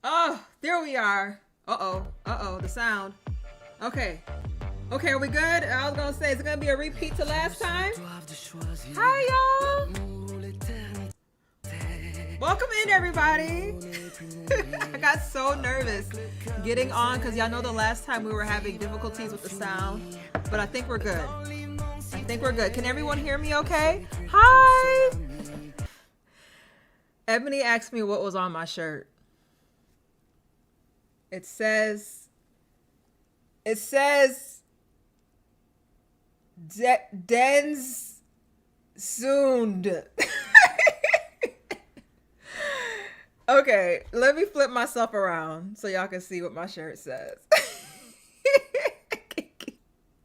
Oh, there we are. Uh-oh, the sound. Okay. Okay, are we good? I was gonna say, is it gonna be a repeat to last time? Hi, y'all. Welcome in, everybody. I got so nervous getting on because y'all know the last time we were having difficulties with the sound, but I think we're good. I think we're good. Can everyone hear me okay? Hi. Ebony asked me what was on my shirt. It says Dens Soond. Okay, let me flip myself around so y'all can see what my shirt says.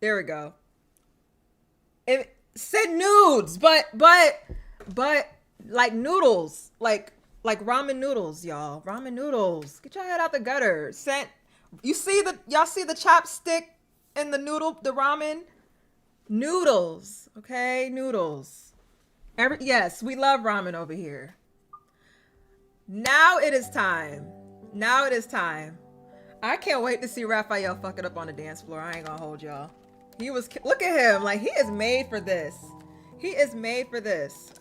There we go. It said nudes, but like noodles, like ramen noodles, y'all. Ramen noodles. Get your head out the gutter. Y'all see the chopstick and the ramen noodles. Okay, noodles. Yes, we love ramen over here. Now it is time. I can't wait to see Rafayel fuck it up on the dance floor. I ain't gonna hold y'all. Look at him. Like, he is made for this.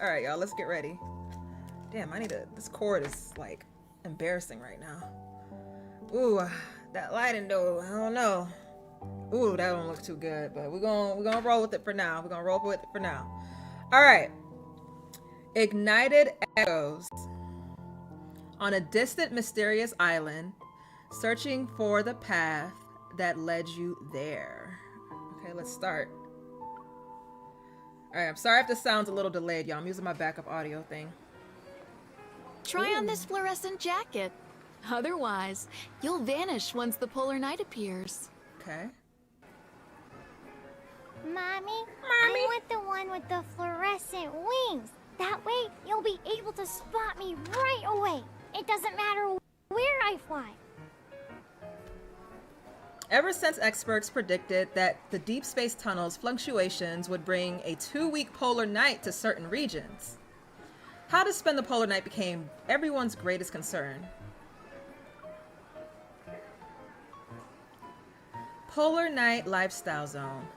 All right, y'all, let's get ready. Damn, this cord is like embarrassing right now. Ooh, that lighting though, I don't know. Ooh, that don't look too good, but we're gonna roll with it for now. All right. Ignited echoes. On a distant, mysterious island, searching for the path that led you there. Okay, let's start. All right, I'm sorry if this sounds a little delayed, y'all. I'm using my backup audio thing. Try on this fluorescent jacket. Otherwise, you'll vanish once the polar night appears. Okay. Mommy, I want the one with the fluorescent wings. That way, you'll be able to spot me right away. It doesn't matter where I fly. Ever since experts predicted that the deep space tunnel's fluctuations would bring a 2-week polar night to certain regions, how to spend the polar night became everyone's greatest concern. Polar Night Lifestyle Zone.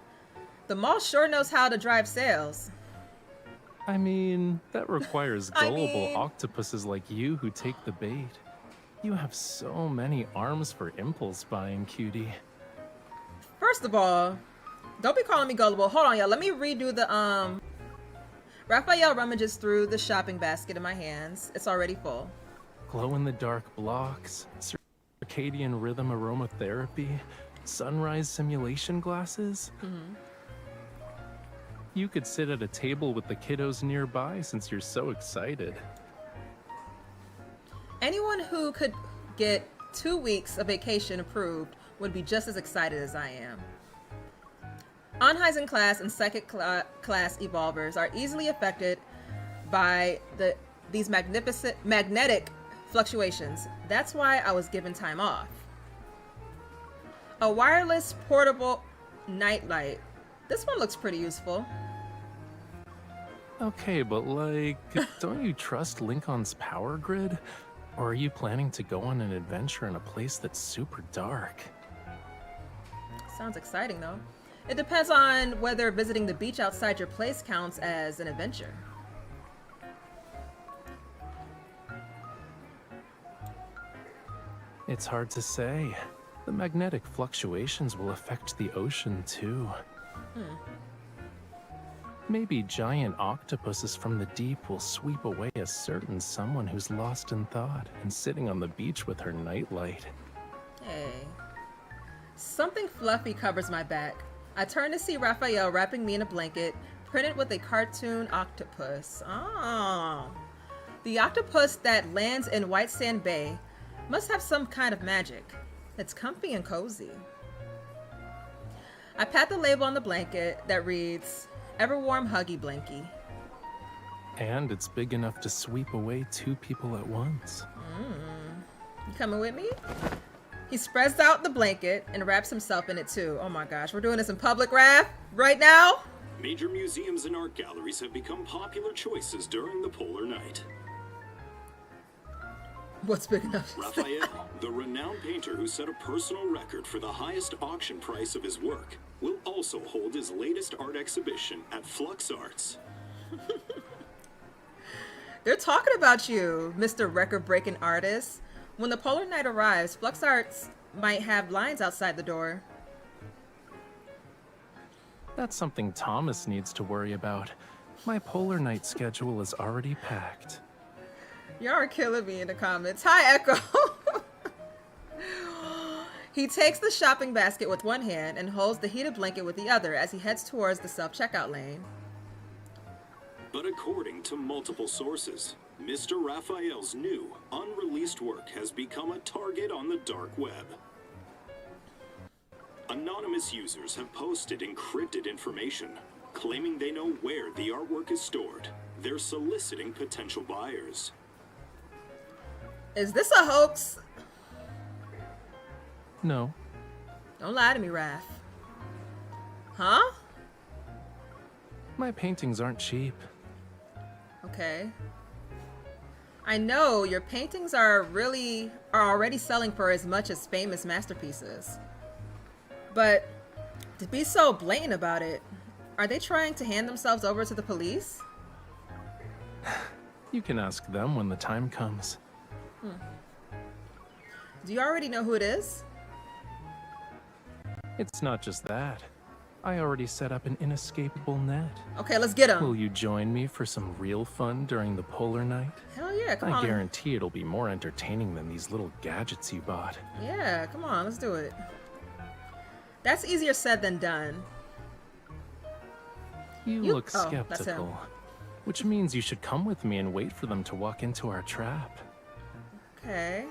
The mall sure knows how to drive sales. I mean, that requires gullible octopuses like you who take the bait. You have so many arms for impulse buying, cutie. First of all, don't be calling me gullible. Hold on, y'all. Let me redo the, Rafayel rummages through the shopping basket in my hands. It's already full. Glow-in-the-dark blocks, circadian rhythm aromatherapy, sunrise simulation glasses. Mm-hmm. You could sit at a table with the kiddos nearby since you're so excited. Anyone who could get 2 weeks of vacation approved would be just as excited as I am. Anheisen class and psychic class evolvers are easily affected by these magnetic fluctuations. That's why I was given time off. A wireless portable nightlight. This one looks pretty useful. Okay, but like, don't you trust Lincoln's power grid? Or are you planning to go on an adventure in a place that's super dark? Sounds exciting though. It depends on whether visiting the beach outside your place counts as an adventure. It's hard to say. The magnetic fluctuations will affect the ocean too. Maybe giant octopuses from the deep will sweep away a certain someone who's lost in thought and sitting on the beach with her nightlight. Hey. Something fluffy covers my back. I turn to see Rafayel wrapping me in a blanket, printed with a cartoon octopus. Oh. The octopus that lands in White Sand Bay must have some kind of magic. It's comfy and cozy. I pat the label on the blanket that reads, Ever Warm Huggy Blankie. And it's big enough to sweep away 2 people at once. You coming with me? He spreads out the blanket and wraps himself in it too. Oh my gosh, we're doing this in public, Raph, right now? Major museums and art galleries have become popular choices during the polar night. What's big enough? Raphael, the renowned painter who set a personal record for the highest auction price of his work, will also hold his latest art exhibition at Flux Arts. They're talking about you, Mr. Record-breaking artist. When the Polar Night arrives, Flux Arts might have lines outside the door. That's something Thomas needs to worry about. My Polar Night schedule is already packed. Y'all are killing me in the comments. Hi, Echo. He takes the shopping basket with one hand and holds the heated blanket with the other as he heads towards the self-checkout lane. But according to multiple sources, Mr. Raphael's new, unreleased work has become a target on the dark web. Anonymous users have posted encrypted information, claiming they know where the artwork is stored. They're soliciting potential buyers. Is this a hoax? No. Don't lie to me, Raph. Huh? My paintings aren't cheap. Okay. I know your paintings are already selling for as much as famous masterpieces. But to be so blatant about it, are they trying to hand themselves over to the police? You can ask them when the time comes. Do you already know who it is? It's not just that. I already set up an inescapable net. Okay, let's get him. Will you join me for some real fun during the Polar Night? Hell yeah, come I on. guarantee it'll be more entertaining than these little gadgets you bought. Yeah, come on, let's do it. That's easier said than done. You look Oh, that's him. skeptical, which means you should come with me and wait for them to walk into our trap. Okay.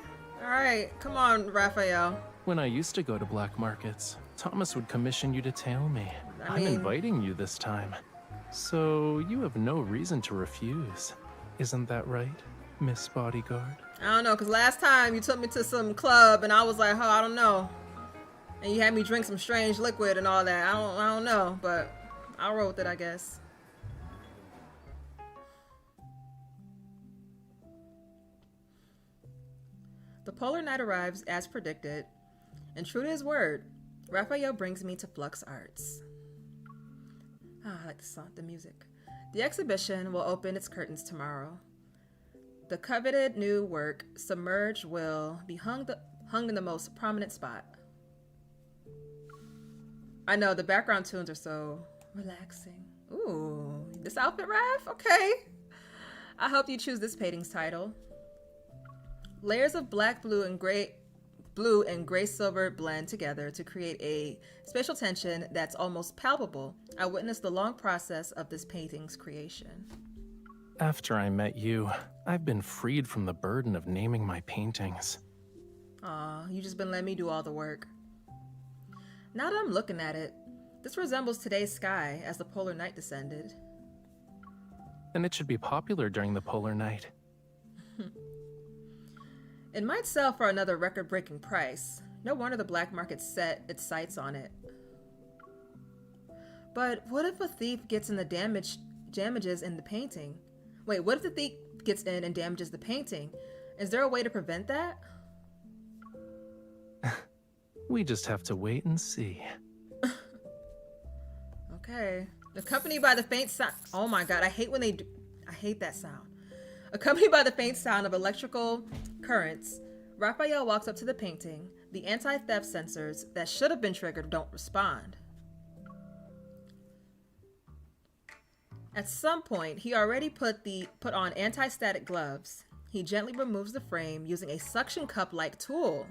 All right, come on, Raphael. When I used to go to black markets, Thomas would commission you to tail me. I I'm mean- inviting you this time. So you have no reason to refuse. Isn't that right, Miss Bodyguard? I don't know, because last time you took me to some club and I was like, oh, I don't know. And you had me drink some strange liquid and all that. I don't know, but I'll roll with it, I guess. The Polar Night arrives as predicted, and true to his word, Raphael brings me to Flux Arts. Ah, I like the song, the music. The exhibition will open its curtains tomorrow. The coveted new work, Submerged, will be hung in the most prominent spot. I know, the background tunes are so relaxing. Ooh, this outfit, Raph? Okay. I hope you choose this painting's title. Layers of black, blue, and gray silver blend together to create a spatial tension that's almost palpable. I witnessed the long process of this painting's creation. After I met you, I've been freed from the burden of naming my paintings. Aw, you just been letting me do all the work. Now that I'm looking at it, this resembles today's sky as the polar night descended. And it should be popular during the Polar Night. It might sell for another record-breaking price. No wonder the black market set its sights on it. But what if a thief gets in the damages in the painting? Wait, what if the thief gets in and damages the painting? Is there a way to prevent that? We just have to wait and see. Okay. Accompanied by the faint sound. Oh my god, I hate when they do. I hate that sound. Accompanied by the faint sound of electrical currents, Raphael walks up to the painting. The anti-theft sensors that should have been triggered don't respond. At some point, he already put on anti-static gloves. He gently removes the frame using a suction cup-like tool.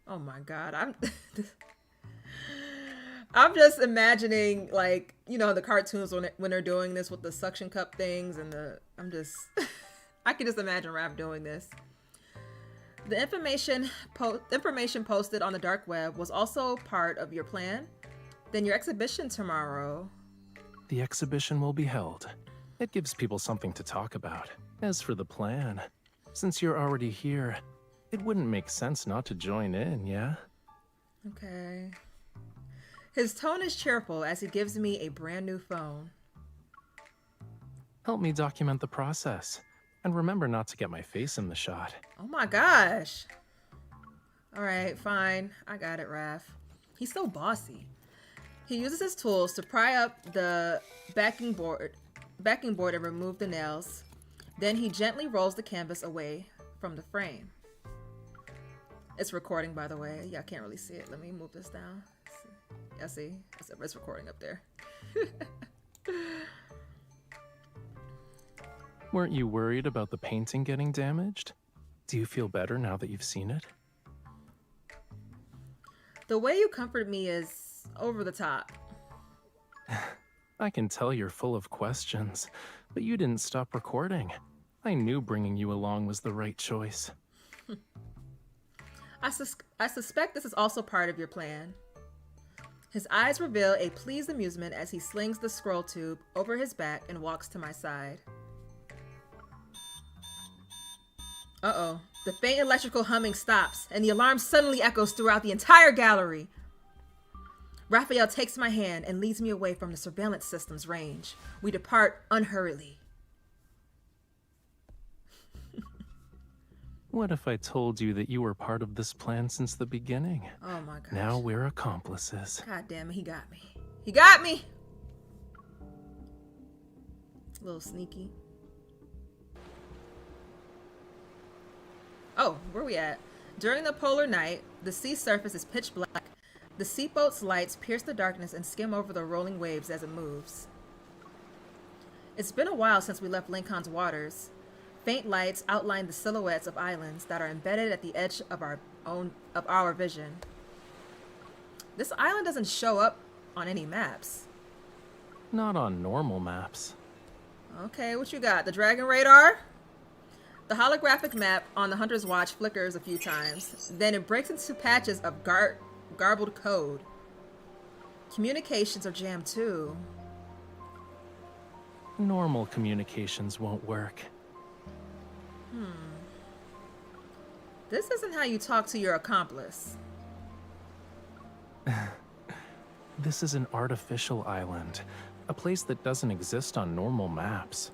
Oh my god, I'm just imagining, like, you know, the cartoons when they're doing this with the suction cup things and I can just imagine Raph doing this. The information posted on the dark web was also part of your plan? Then your exhibition tomorrow. The exhibition will be held. It gives people something to talk about. As for the plan, since you're already here, it wouldn't make sense not to join in, yeah? Okay. His tone is cheerful as he gives me a brand new phone. Help me document the process. And remember not to get my face in the shot. Oh my gosh. All right, fine. I got it, Raph. He's so bossy. He uses his tools to pry up the backing board and remove the nails. Then he gently rolls the canvas away from the frame. It's recording, by the way. Yeah, I can't really see it. Let me move this down. Yeah, see? It's recording up there. Weren't you worried about the painting getting damaged? Do you feel better now that you've seen it? The way you comfort me is over the top. I can tell you're full of questions, but you didn't stop recording. I knew bringing you along was the right choice. I suspect this is also part of your plan. His eyes reveal a pleased amusement as he slings the scroll tube over his back and walks to my side. Uh-oh. The faint electrical humming stops, and the alarm suddenly echoes throughout the entire gallery. Raphael takes my hand and leads me away from the surveillance system's range. We depart unhurriedly. What if I told you that you were part of this plan since the beginning? Oh my gosh. Now we're accomplices. God damn it, he got me. He got me! A little sneaky. Oh, where we at? During the polar night, the sea surface is pitch black. The seaboat's lights pierce the darkness and skim over the rolling waves as it moves. It's been a while since we left Lincoln's waters. Faint lights outline the silhouettes of islands that are embedded at the edge of our vision. This island doesn't show up on any maps. Not on normal maps. Okay, what you got? The Dragon Radar? The holographic map on the Hunter's Watch flickers a few times. Then it breaks into patches of garbled code. Communications are jammed too. Normal communications won't work. This isn't how you talk to your accomplice. This is an artificial island, a place that doesn't exist on normal maps.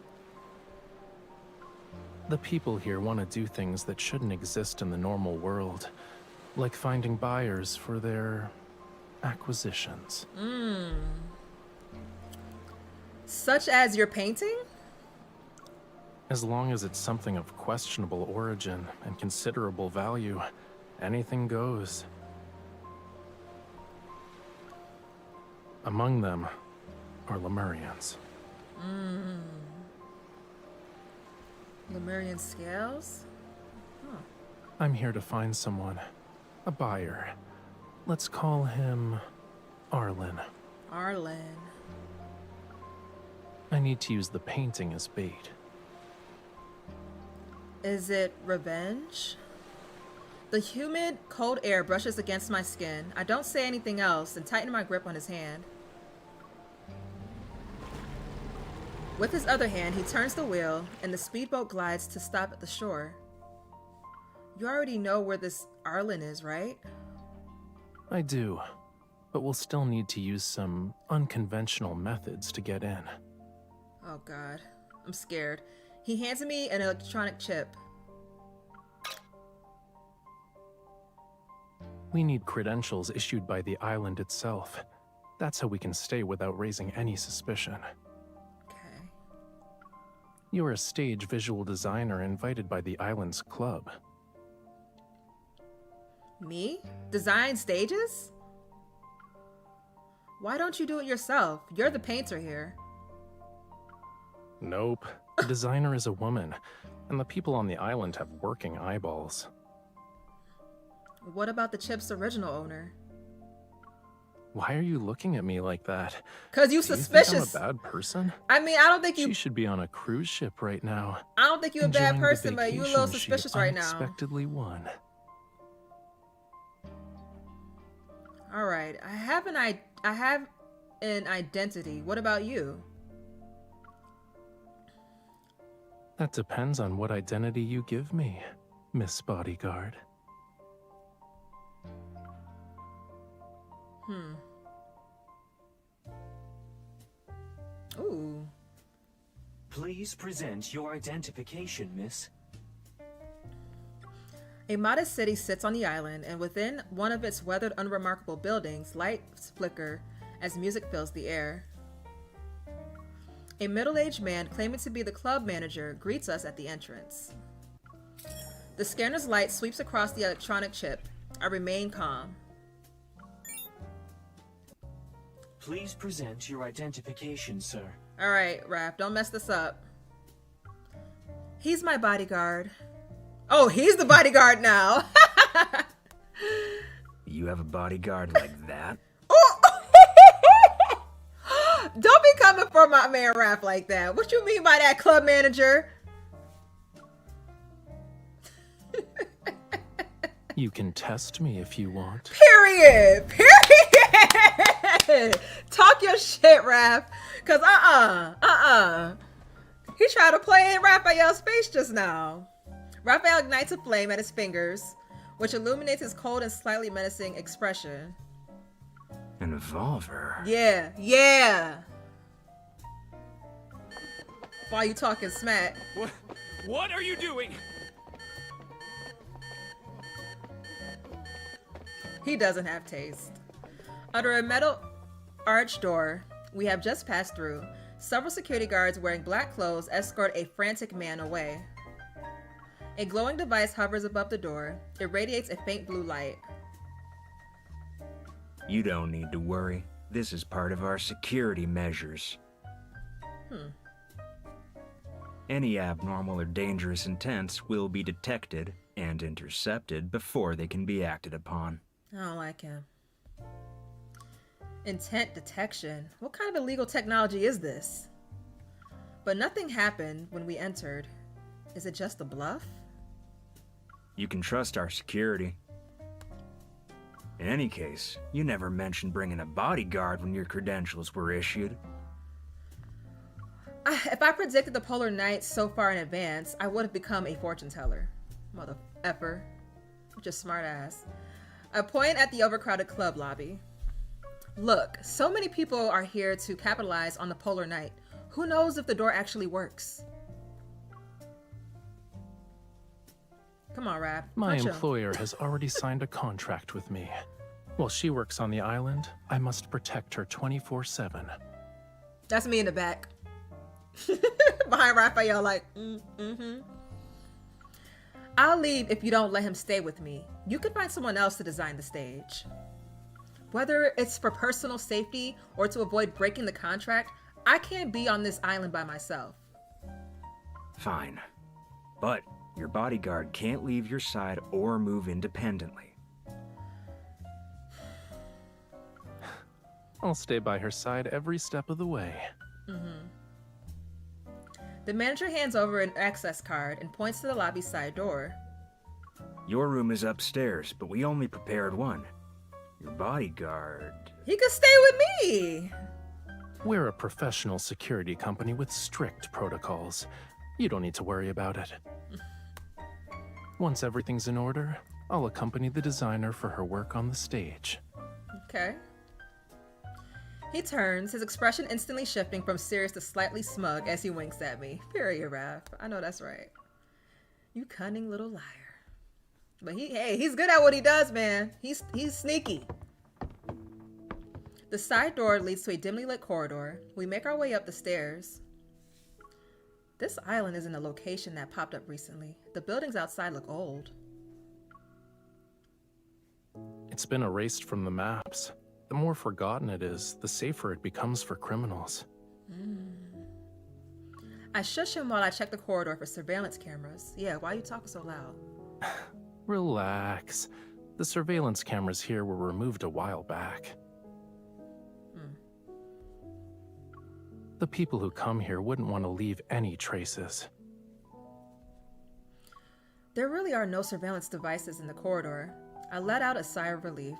The people here want to do things that shouldn't exist in the normal world, like finding buyers for their acquisitions. Such as your painting? As long as it's something of questionable origin and considerable value, anything goes. Among them are Lemurians. Lemurian scales? I'm here to find someone, a buyer. Let's call him Arlen. Arlen. I need to use the painting as bait. Is it revenge? The humid, cold air brushes against my skin. I don't say anything else and tighten my grip on his hand. With his other hand, he turns the wheel, and the speedboat glides to stop at the shore. You already know where this Arlen is, right? I do, but we'll still need to use some unconventional methods to get in. Oh god, I'm scared. He hands me an electronic chip. We need credentials issued by the island itself. That's how we can stay without raising any suspicion. Okay. You're a stage visual designer invited by the island's club. Me? Design stages? Why don't you do it yourself? You're the painter here. Nope. The designer is a woman, and the people on the island have working eyeballs. What about the chip's original owner? Why are you looking at me like that? 'Cause you Do you suspicious. think I'm a bad person? I mean, I don't think you. She should be on a cruise ship right now. I don't think you're a bad enjoying the person, but you a little vacation she suspicious right now. unexpectedly won. All right, I have an identity. What about you? That depends on what identity you give me, Miss Bodyguard. Ooh. Please present your identification, miss. A modest city sits on the island, and within one of its weathered, unremarkable buildings, lights flicker as music fills the air. A middle-aged man claiming to be the club manager greets us at the entrance. The scanner's light sweeps across the electronic chip. I remain calm. Please present your identification, sir. Alright, Raph, don't mess this up. He's my bodyguard. Oh, he's the bodyguard now. You have a bodyguard like that? Oh! Don't be coming for my man Raph like that. What you mean by that, club manager? You can test me if you want. Period. Period. Talk your shit, Raph. Cause he tried to play in Raphael's face just now. Raphael ignites a flame at his fingers, which illuminates his cold and slightly menacing expression. An revolver? Yeah. While you talking smack. What are you doing? He doesn't have taste. Under a metal arched door we have just passed through, several security guards wearing black clothes escort a frantic man away. A glowing device hovers above the door. It radiates a faint blue light. You don't need to worry. This is part of our security measures. Any abnormal or dangerous intents will be detected and intercepted before they can be acted upon. I don't like him. Intent detection. What kind of illegal technology is this? But nothing happened when we entered. Is it just a bluff? You can trust our security. In any case, you never mentioned bringing a bodyguard when your credentials were issued. If I predicted the polar night so far in advance, I would have become a fortune teller. Mother effer. Just smart ass. I point at the overcrowded club lobby. Look, so many people are here to capitalize on the polar night. Who knows if the door actually works? Come on, Raph. My punch him. employer has already signed a contract with me. While she works on the island, I must protect her 24/7. That's me in the back. Behind Raphael, like, I'll leave if you don't let him stay with me. You could find someone else to design the stage. Whether it's for personal safety or to avoid breaking the contract, I can't be on this island by myself. Fine. But your bodyguard can't leave your side or move independently. I'll stay by her side every step of the way. The manager hands over an access card and points to the lobby side door. Your room is upstairs, but we only prepared one. Your bodyguard... He could stay with me. We're a professional security company with strict protocols. You don't need to worry about it. Once everything's in order, I'll accompany the designer for her work on the stage. Okay. He turns, his expression instantly shifting from serious to slightly smug as he winks at me. Period, Raph. I know that's right. You cunning little liar. But he's good at what he does, man. He's sneaky. The side door leads to a dimly lit corridor. We make our way up the stairs. This island isn't a location that popped up recently. The buildings outside look old. It's been erased from the maps. The more forgotten it is, the safer it becomes for criminals. I shush him while I check the corridor for surveillance cameras. Yeah, why are you talking so loud? Relax. The surveillance cameras here were removed a while back. The people who come here wouldn't want to leave any traces. There really are no surveillance devices in the corridor. I let out a sigh of relief.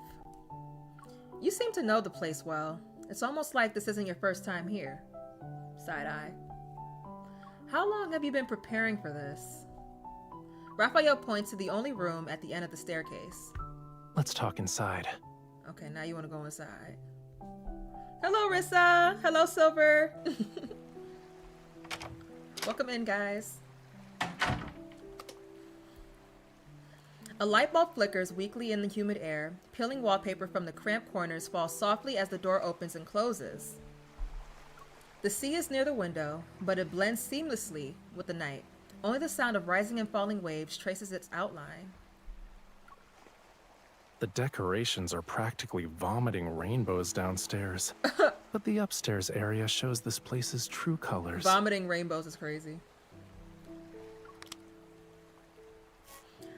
You seem to know the place well. It's almost like this isn't your first time here. Side-eye. How long have you been preparing for this? Raphael points to the only room at the end of the staircase. Let's talk inside. Okay, now you want to go inside. Hello, Rissa. Hello, Silver. Welcome in, guys. A light bulb flickers weakly in the humid air. Peeling wallpaper from the cramped corners falls softly as the door opens and closes. The sea is near the window, but it blends seamlessly with the night. Only the sound of rising and falling waves traces its outline. The decorations are practically vomiting rainbows downstairs. But the upstairs area shows this place's true colors. Vomiting rainbows is crazy.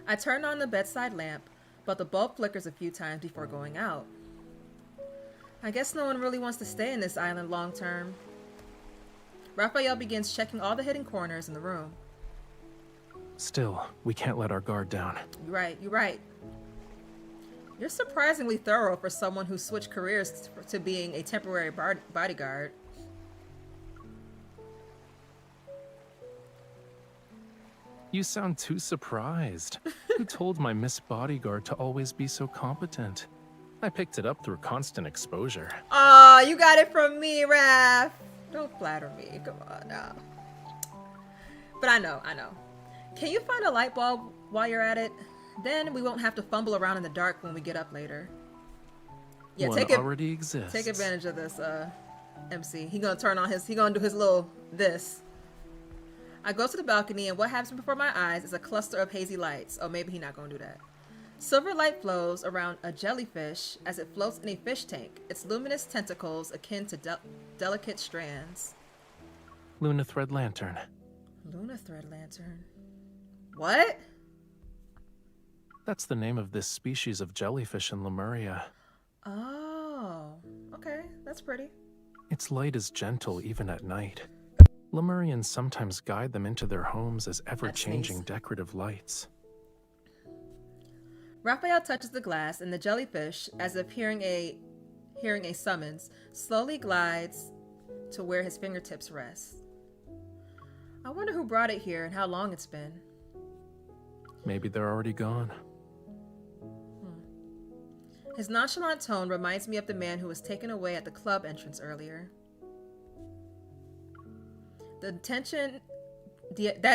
I turn on the bedside lamp, but the bulb flickers a few times before going out. I guess no one really wants to stay in this island long term. Raphael begins checking all the hidden corners in the room. Still, we can't let our guard down. You're right, you're right. You're surprisingly thorough for someone who switched careers to being a temporary bodyguard. You sound too surprised. Who told my Miss Bodyguard to always be so competent? I picked it up through constant exposure. Aw, you got it from me, Raph. Don't flatter me. Come on now. But I know. Can you find a light bulb while you're at it? Then we won't have to fumble around in the dark when we get up later. Yeah, One already exists. Take advantage of this, MC. He gonna do his little this. I go to the balcony, and what happens before my eyes is a cluster of hazy lights. Oh, maybe he's not gonna do that. Silver light flows around a jellyfish as it floats in a fish tank, its luminous tentacles akin to delicate strands. Luna Thread Lantern. Luna Thread Lantern. What? That's the name of this species of jellyfish in Lemuria. Oh, okay, that's pretty. Its light is gentle even at night. Lemurians sometimes guide them into their homes as ever-changing decorative lights. Raphael touches the glass, and the jellyfish, as if hearing a summons, slowly glides to where his fingertips rest. I wonder who brought it here and how long it's been. Maybe they're already gone. His nonchalant tone reminds me of the man who was taken away at the club entrance earlier. That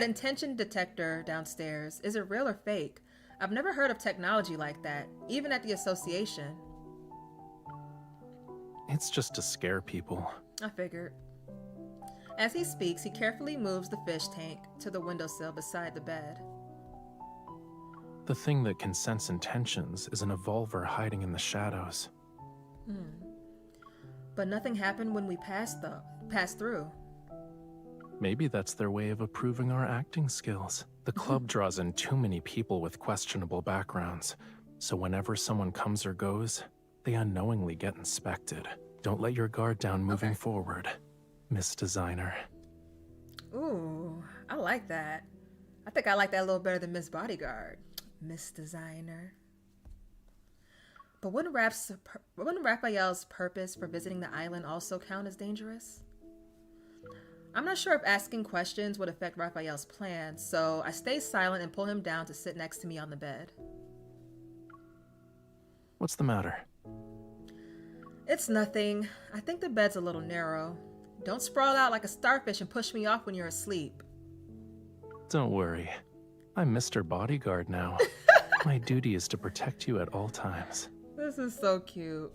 intention detector downstairs, is it real or fake? I've never heard of technology like that, even at the association. It's just to scare people. I figured. As he speaks, he carefully moves the fish tank to the windowsill beside the bed. The thing that can sense intentions is an evolver hiding in the shadows. But nothing happened when we passed through. Maybe that's their way of approving our acting skills. The club draws in too many people with questionable backgrounds, so whenever someone comes or goes, they unknowingly get inspected. Don't let your guard down moving forward, Miss Designer. Ooh, I like that. I think I like that a little better than Miss Bodyguard. Miss Designer. But wouldn't Raphael's purpose for visiting the island also count as dangerous? I'm not sure if asking questions would affect Raphael's plans, so I stay silent and pull him down to sit next to me on the bed. What's the matter? It's nothing. I think the bed's a little narrow. Don't sprawl out like a starfish and push me off when you're asleep. Don't worry. I'm Mr. Bodyguard now. My duty is to protect you at all times. This is so cute.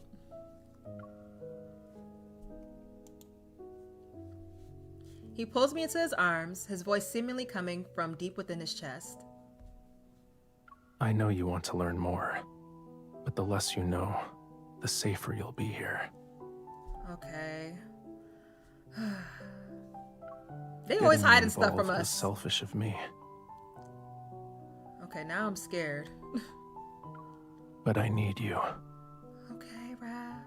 He pulls me into his arms, his voice seemingly coming from deep within his chest. I know you want to learn more, but the less you know, the safer you'll be here. Okay. They always hiding stuff from Was us. selfish of me. Okay, now I'm scared. But I need you. Okay, Raph.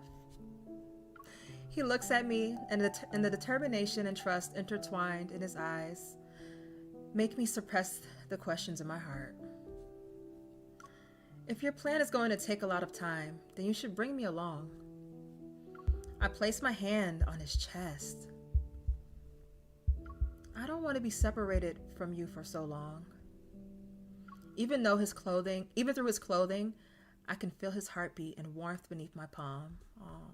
He looks at me, and the determination and trust intertwined in his eyes make me suppress the questions in my heart. If your plan is going to take a lot of time, then you should bring me along. I place my hand on his chest. I don't want to be separated from you for so long. Even through his clothing, I can feel his heartbeat and warmth beneath my palm. Oh.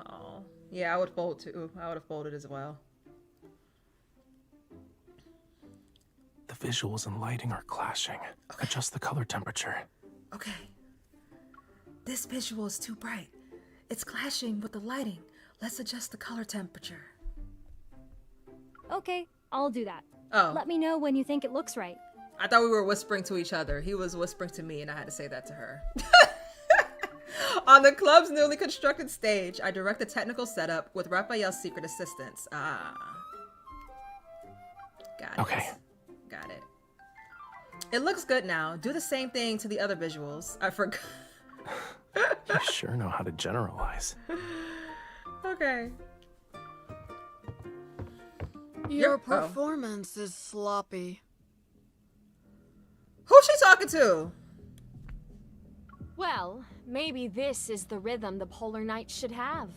Oh. Yeah, I would fold too. I would have folded as well. The visuals and lighting are clashing. Adjust the color temperature. Okay. This visual is too bright. It's clashing with the lighting. Let's adjust the color temperature. Okay, I'll do that. Oh. Let me know when you think it looks right. I thought we were whispering to each other. He was whispering to me, and I had to say that to her. On the club's newly constructed stage, I direct the technical setup with Raphael's secret assistance. Ah. Got it. Okay. Got it. It looks good now. Do the same thing to the other visuals. I forgot. You sure know how to generalize. Okay. Your Yep. Oh. performance is sloppy. Who's she talking to? Well, maybe this is the rhythm the Polar Knight should have.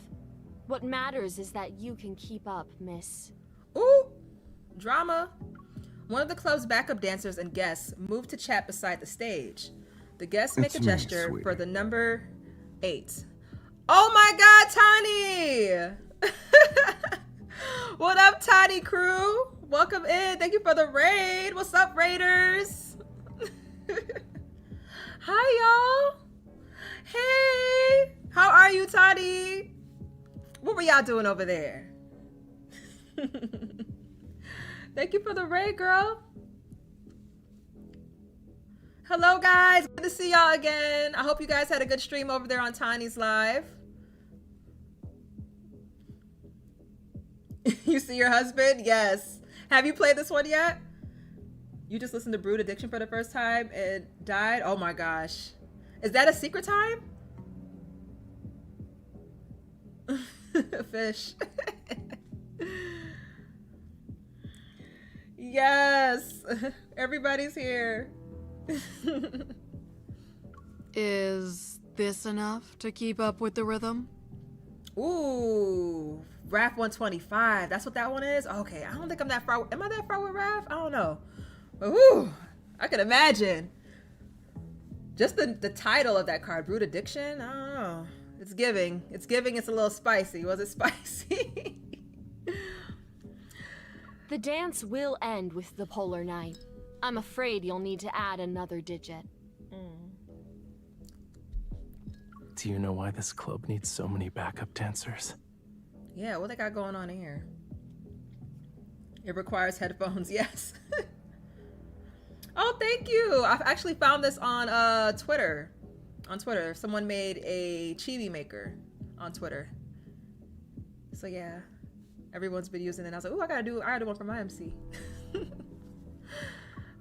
What matters is that you can keep up, miss. Ooh, drama. One of the club's backup dancers and guests moved to chat beside the stage. The guests make It's a me, gesture sweetie. for the number 8. Oh my God, Tani! What up, Tani crew? Welcome in. Thank you for the raid. What's up, raiders? Hi, y'all. Hey, how are you, Tani? What were y'all doing over there? Thank you for the raid, girl. Hello, guys. Good to see y'all again. I hope you guys had a good stream over there on Tani's live. You see your husband? Yes. Have you played this one yet? You just listened to Brood Addiction for the first time and died? Oh my gosh. Is that a secret time? Fish. Yes. Everybody's here. Is this enough to keep up with the rhythm? Ooh, Raf 125. That's what that one is? Okay, I don't think I'm that far. Am I that far with Raf? I don't know. But whoo, I can imagine. Just the title of that card, Brood Addiction, I don't know. It's giving. It's giving. It's a little spicy. Was it spicy? The dance will end with the Polar Knight. I'm afraid you'll need to add another digit. Do you know why this club needs so many backup dancers? Yeah, what they got going on in here? It requires headphones, yes. Oh, thank you. I've actually found this on Twitter. On Twitter, someone made a chibi maker on Twitter. So yeah, everyone's been using it. And I was like, ooh, I gotta do one for my MC.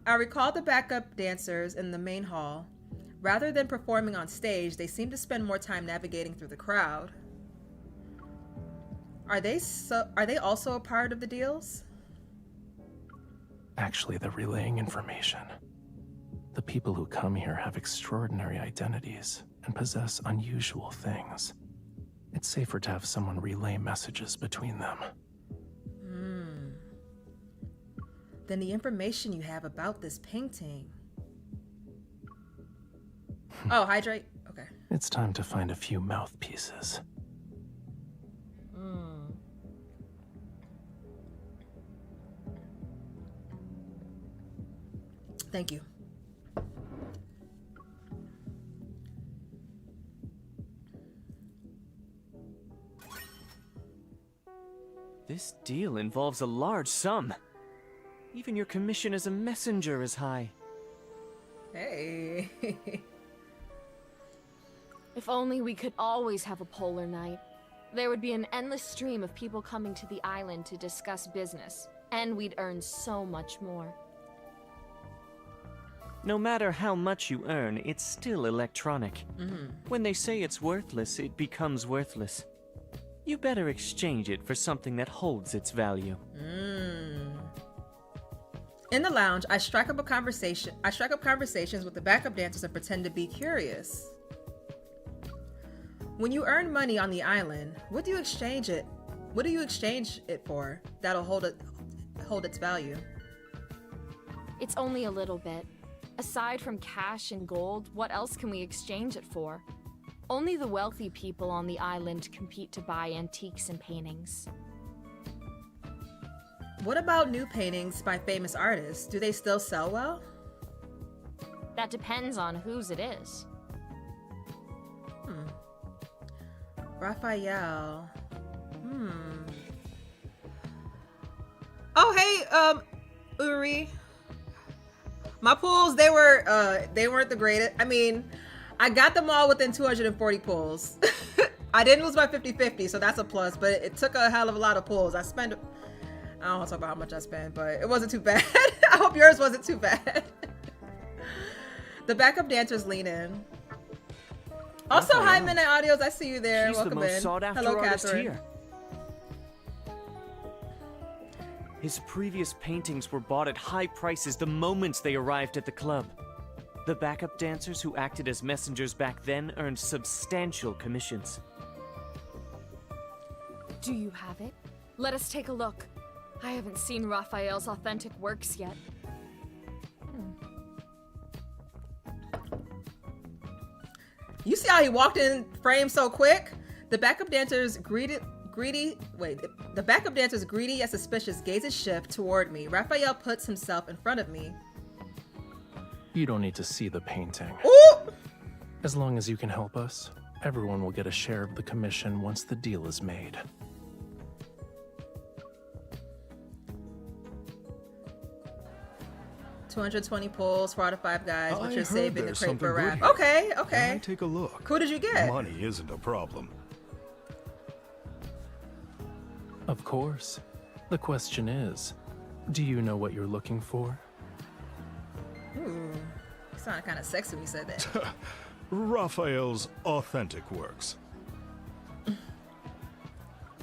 I recall the backup dancers in the main hall. Rather than performing on stage, they seem to spend more time navigating through the crowd. Are they also a part of the deals? Actually, they're relaying information. The people who come here have extraordinary identities and possess unusual things. It's safer to have someone relay messages between them. Then the information you have about this painting. Oh, hydrate? Okay. It's time to find a few mouthpieces. Thank you. This deal involves a large sum. Even your commission as a messenger is high. Hey. If only we could always have a Polar Knight. There would be an endless stream of people coming to the island to discuss business, and we'd earn so much more. No matter how much you earn, it's still electronic. When they say it's worthless, it becomes worthless. You better exchange it for something that holds its value. In the lounge, I strike up conversations with the backup dancers and pretend to be curious. When you earn money on the island, what do you exchange it? What do you exchange it for that'll hold its value? It's only a little bit. Aside from cash and gold, what else can we exchange it for? Only the wealthy people on the island compete to buy antiques and paintings. What about new paintings by famous artists? Do they still sell well? That depends on whose it is. Raphael. Oh, hey, Uri. My pulls, they weren't the greatest. I mean, I got them all within 240 pulls. I didn't lose my 50-50, so that's a plus, but it took a hell of a lot of pulls. I don't want to talk about how much I spent, but it wasn't too bad. I hope yours wasn't too bad. The backup dancers lean in. Also, hi, Midnight Audios. I see you there. He's Welcome the most in. sought-after Hello, artist Catherine. here. His previous paintings were bought at high prices the moment they arrived at the club. The backup dancers who acted as messengers back then earned substantial commissions. Do you have it? Let us take a look. I haven't seen Raphael's authentic works yet. You see how he walked in frame so quick? The backup dancers greedy and suspicious gazes shift toward me. Raphael puts himself in front of me. You don't need to see the painting. Ooh! As long as you can help us, everyone will get a share of the commission once the deal is made. $220 pulls, 4 out of 5 guys, but I you're heard saving the there's crate for something rap. good Okay, here. okay. Can I take a look? Who did you get? Money isn't a problem. Of course. The question is, do you know what you're looking for? Ooh, you sounded kind of sexy when you said that. Raphael's authentic works.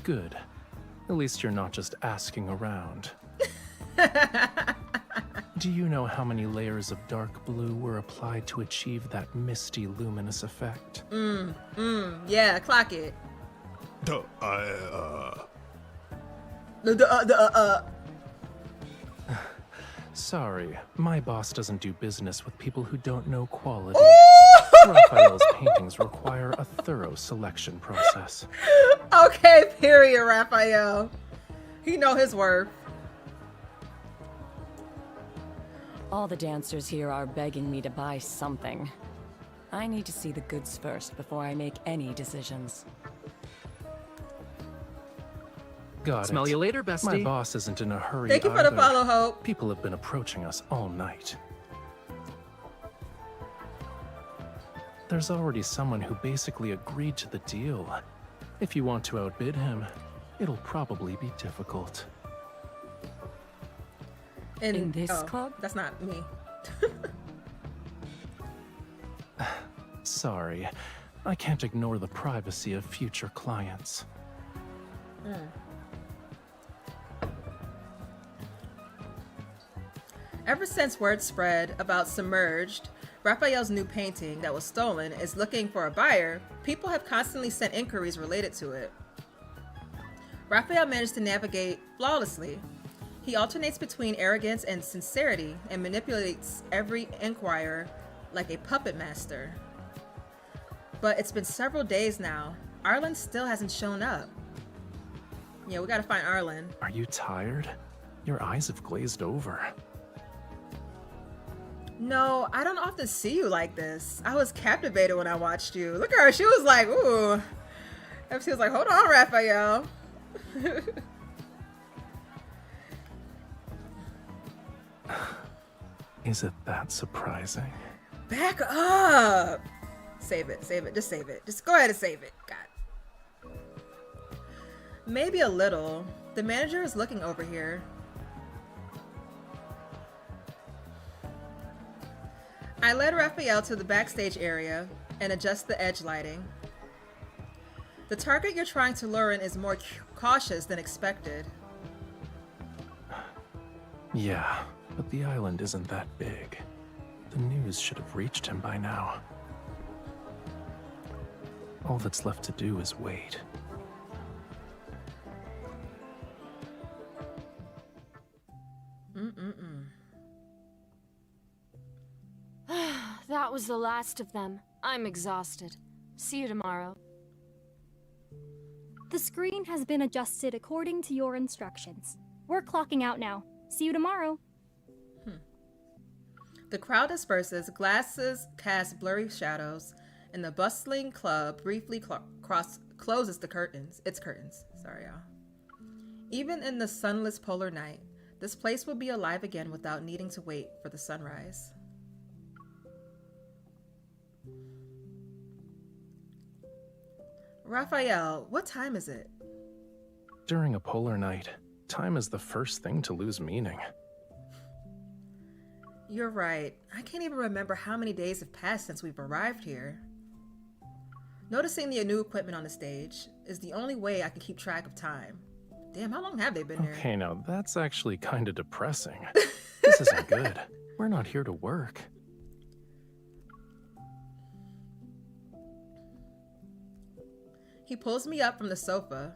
Good. At least you're not just asking around. Do you know how many layers of dark blue were applied to achieve that misty, luminous effect? Yeah, clock it. Sorry, my boss doesn't do business with people who don't know quality. Ooh! Raphael's paintings require a thorough selection process. Okay, period, Raphael. He know his worth. All the dancers here are begging me to buy something. I need to see the goods first before I make any decisions. Got Smell it. you later, bestie. My boss isn't in a hurry Thank you for the either. follow, Hope. People have been approaching us all night. There's already someone who basically agreed to the deal. If you want to outbid him, it'll probably be difficult. In this club? That's not me. Sorry, I can't ignore the privacy of future clients. Ever since word spread about Submerged, Raphael's new painting that was stolen, is looking for a buyer, people have constantly sent inquiries related to it. Raphael managed to navigate flawlessly. He alternates between arrogance and sincerity and manipulates every inquirer like a puppet master. But it's been several days now. Arlen still hasn't shown up. Yeah, we gotta find Arlen. Are you tired? Your eyes have glazed over. No, I don't often see you like this. I was captivated when I watched you. Look at her. She was like, ooh. MC was like, hold on, Raphael. Is it that surprising? Back up. Save it. Save it. Just save it. Just go ahead and save it. God. Maybe a little. The manager is looking over here. I led Raphael to the backstage area and adjust the edge lighting. The target you're trying to lure in is more cautious than expected. Yeah, but the island isn't that big. The news should have reached him by now. All that's left to do is wait. That was the last of them. I'm exhausted. See you tomorrow. The screen has been adjusted according to your instructions. We're clocking out now. See you tomorrow. The crowd disperses, glasses cast blurry shadows, and the bustling club briefly closes its curtains. Sorry, y'all. Even in the sunless polar night, this place will be alive again without needing to wait for the sunrise. Raphael, what time is it? During a polar night, time is the first thing to lose meaning. You're right. I can't even remember how many days have passed since we've arrived here. Noticing the new equipment on the stage is the only way I can keep track of time. Damn, how long have they been here? Okay, now that's actually kind of depressing. This isn't good. We're not here to work. He pulls me up from the sofa.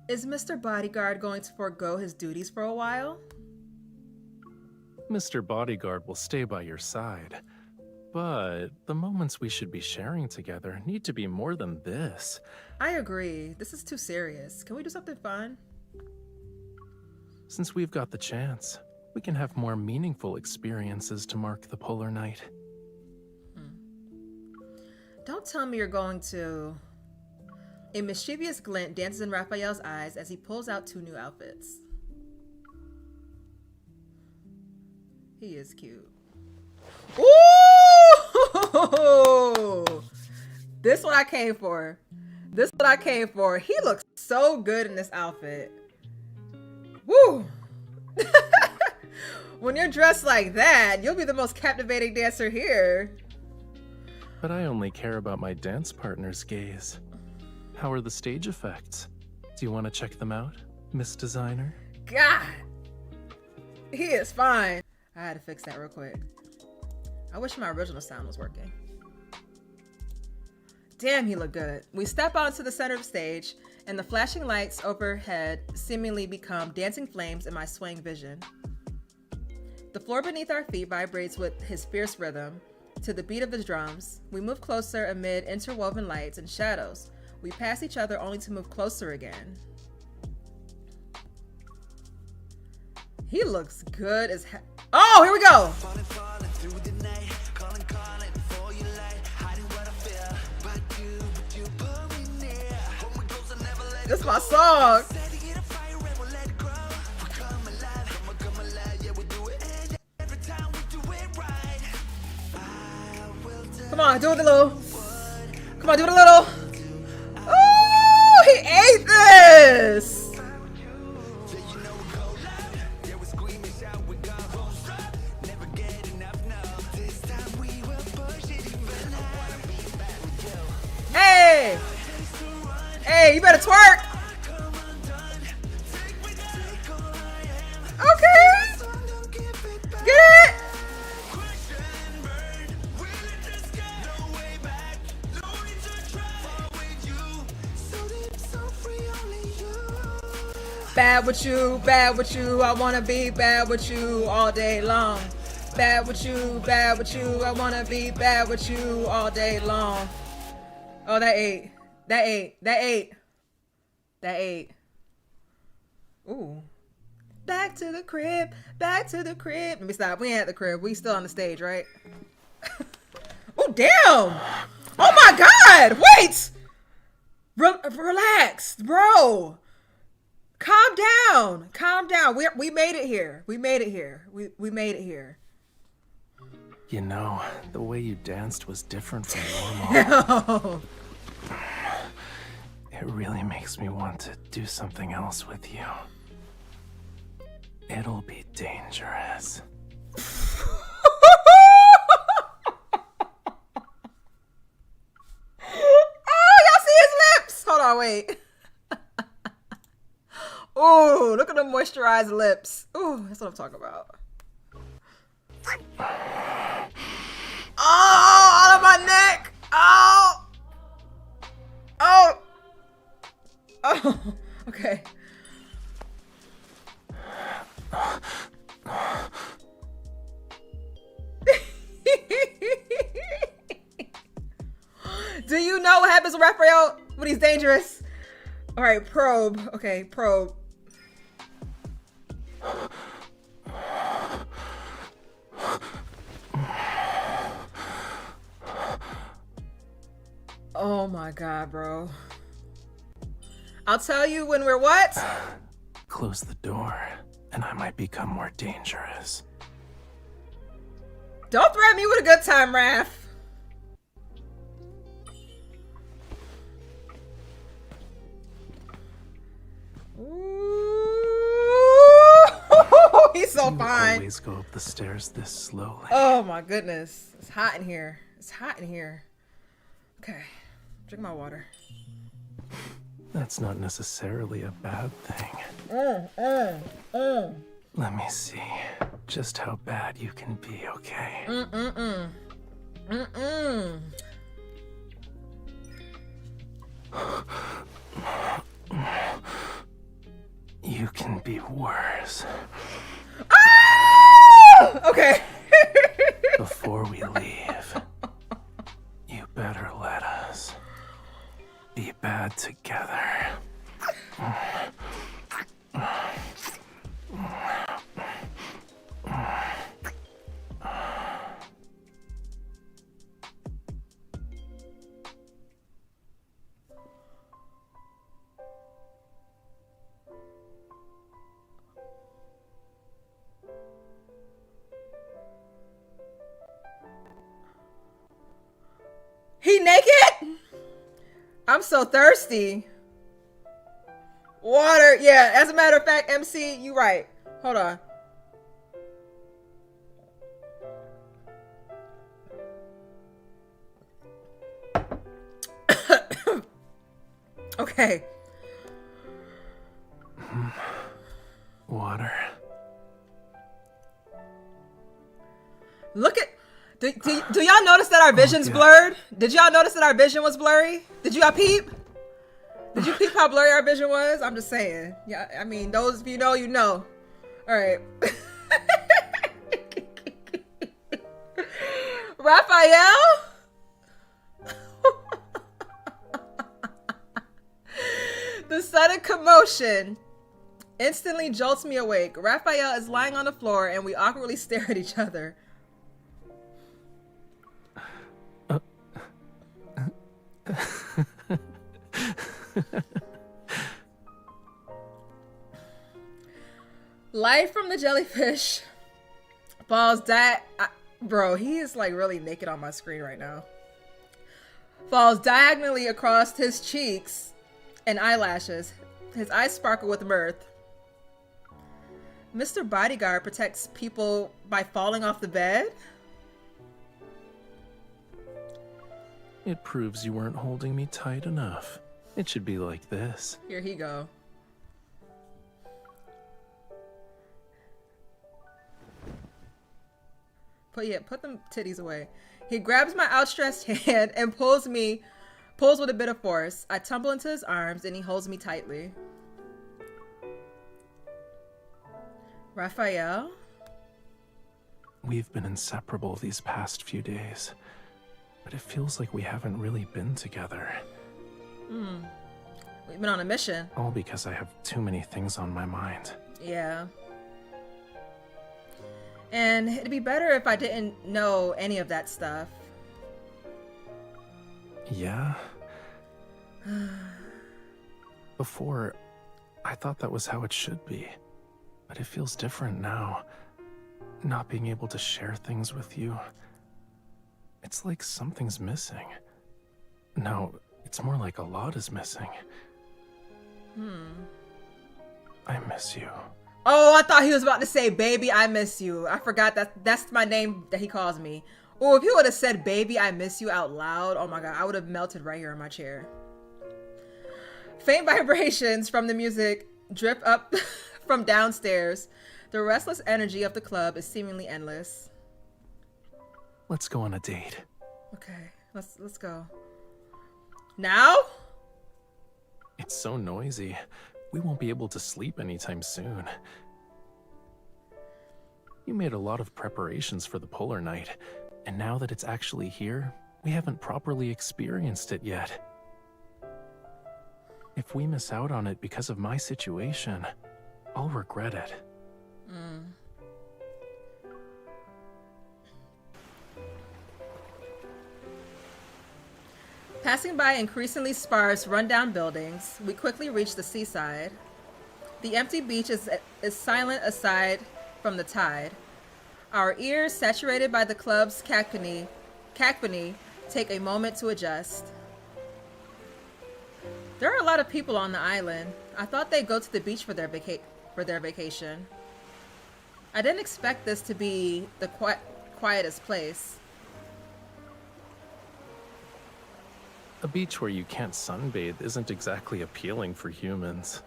Is Mr. Bodyguard going to forego his duties for a while? Mr. Bodyguard will stay by your side. But the moments we should be sharing together need to be more than this. I agree. This is too serious. Can we do something fun? Since we've got the chance, we can have more meaningful experiences to mark the polar night. Don't tell me you're going to... A mischievous glint dances in Raphael's eyes as he pulls out 2 new outfits. He is cute. Ooh! This is what I came for. This is what I came for. He looks so good in this outfit. Woo! When you're dressed like that, you'll be the most captivating dancer here. But I only care about my dance partner's gaze. How are the stage effects? Do you want to check them out, Miss Designer? God! He is fine. I had to fix that real quick. I wish my original sound was working. Damn, he looked good. We step onto the center of the stage, and the flashing lights overhead seemingly become dancing flames in my swaying vision. The floor beneath our feet vibrates with his fierce rhythm. To the beat of his drums, we move closer amid interwoven lights and shadows. We pass each other only to move closer again. He looks good as heck. Oh, here we go! This is my song! Come on, do it a little. Come on, do it a little. Oh, he ate this! Hey! Hey, you better twerk! Okay! Get it! Bad with you, I wanna be bad with you all day long. Bad with you, I wanna be bad with you all day long. Oh, that ate. That ate. That ate. That ate. Ooh. Back to the crib. Back to the crib. Let me stop. We ain't at the crib. We still on the stage, right? Oh, damn. Oh, my God. Wait. Relax, bro. Calm down. Calm down. We made it here. We made it here. We made it here. You know, the way you danced was different from normal. It really makes me want to do something else with you. It'll be dangerous. Oh, y'all see his lips? Hold on, wait. Oh, look at the moisturized lips. Oh, that's what I'm talking about. Oh, out of my neck. Oh. Oh. Oh. Okay. Do you know what happens with Raphael when he's dangerous? All right, probe. Okay, probe. Oh my god, bro. I'll tell you when we're what? Close the door, and I might become more dangerous. Don't threaten me with a good time, Raph. Ooh, he's so fine. Always go up the stairs this slowly. Oh my goodness, it's hot in here. It's hot in here. Okay, drink my water. That's not necessarily a bad thing. Let me see just how bad you can be, okay? You can be worse. Ah! Okay. Before we leave, you better let us be bad together. He naked? I'm so thirsty. Water. Yeah, as a matter of fact, MC, you right. Hold on. Okay. Water. Look at... Do y'all notice that our vision's blurred? Did y'all notice that our vision was blurry? Did y'all peep? Did you peep how blurry our vision was? I'm just saying. Yeah, I mean, those of you know, you know. All right. Raphael? The sudden commotion instantly jolts me awake. Raphael is lying on the floor and we awkwardly stare at each other. Light from the jellyfish falls bro, he is like really naked on my screen right now. Falls diagonally across his cheeks and eyelashes. His eyes sparkle with mirth. Mr. Bodyguard protects people by falling off the bed? It proves you weren't holding me tight enough. It should be like this. Here he go. Put them titties away. He grabs my outstretched hand and pulls with a bit of force. I tumble into his arms and he holds me tightly. Raphael? We've been inseparable these past few days, but it feels like we haven't really been together. We've been on a mission. All because I have too many things on my mind. Yeah. And it'd be better if I didn't know any of that stuff. Yeah? Before, I thought that was how it should be. But it feels different now. Not being able to share things with you. It's like something's missing. No, it's more like a lot is missing. I miss you. Oh, I thought he was about to say, baby, I miss you. I forgot that's my name that he calls me. Oh, if he would have said, baby, I miss you out loud, oh my god, I would have melted right here in my chair. Faint vibrations from the music drip up from downstairs. The restless energy of the club is seemingly endless. Let's go on a date. Okay, let's go. Now? It's so noisy. We won't be able to sleep anytime soon. You made a lot of preparations for the polar night, and now that it's actually here, We haven't properly experienced it yet. If we miss out on it because of my situation, I'll regret it. Passing by increasingly sparse, rundown buildings, we quickly reach the seaside. The empty beach is silent aside from the tide. Our ears, saturated by the club's cacophony, take a moment to adjust. There are a lot of people on the island. I thought they'd go to the beach for their vacation. I didn't expect this to be the quietest place. A beach where you can't sunbathe isn't exactly appealing for humans.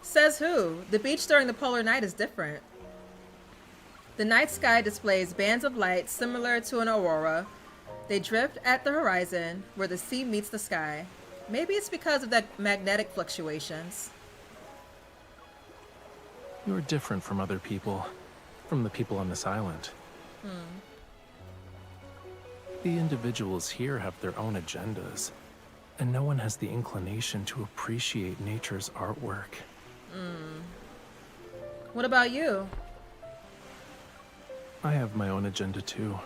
Says who? The beach during the polar night is different. The night sky displays bands of light similar to an aurora. They drift at the horizon where the sea meets the sky. Maybe it's because of the magnetic fluctuations. You're different from other people, from the people on this island. The individuals here have their own agendas, and no one has the inclination to appreciate nature's artwork. What about you? I have my own agenda too,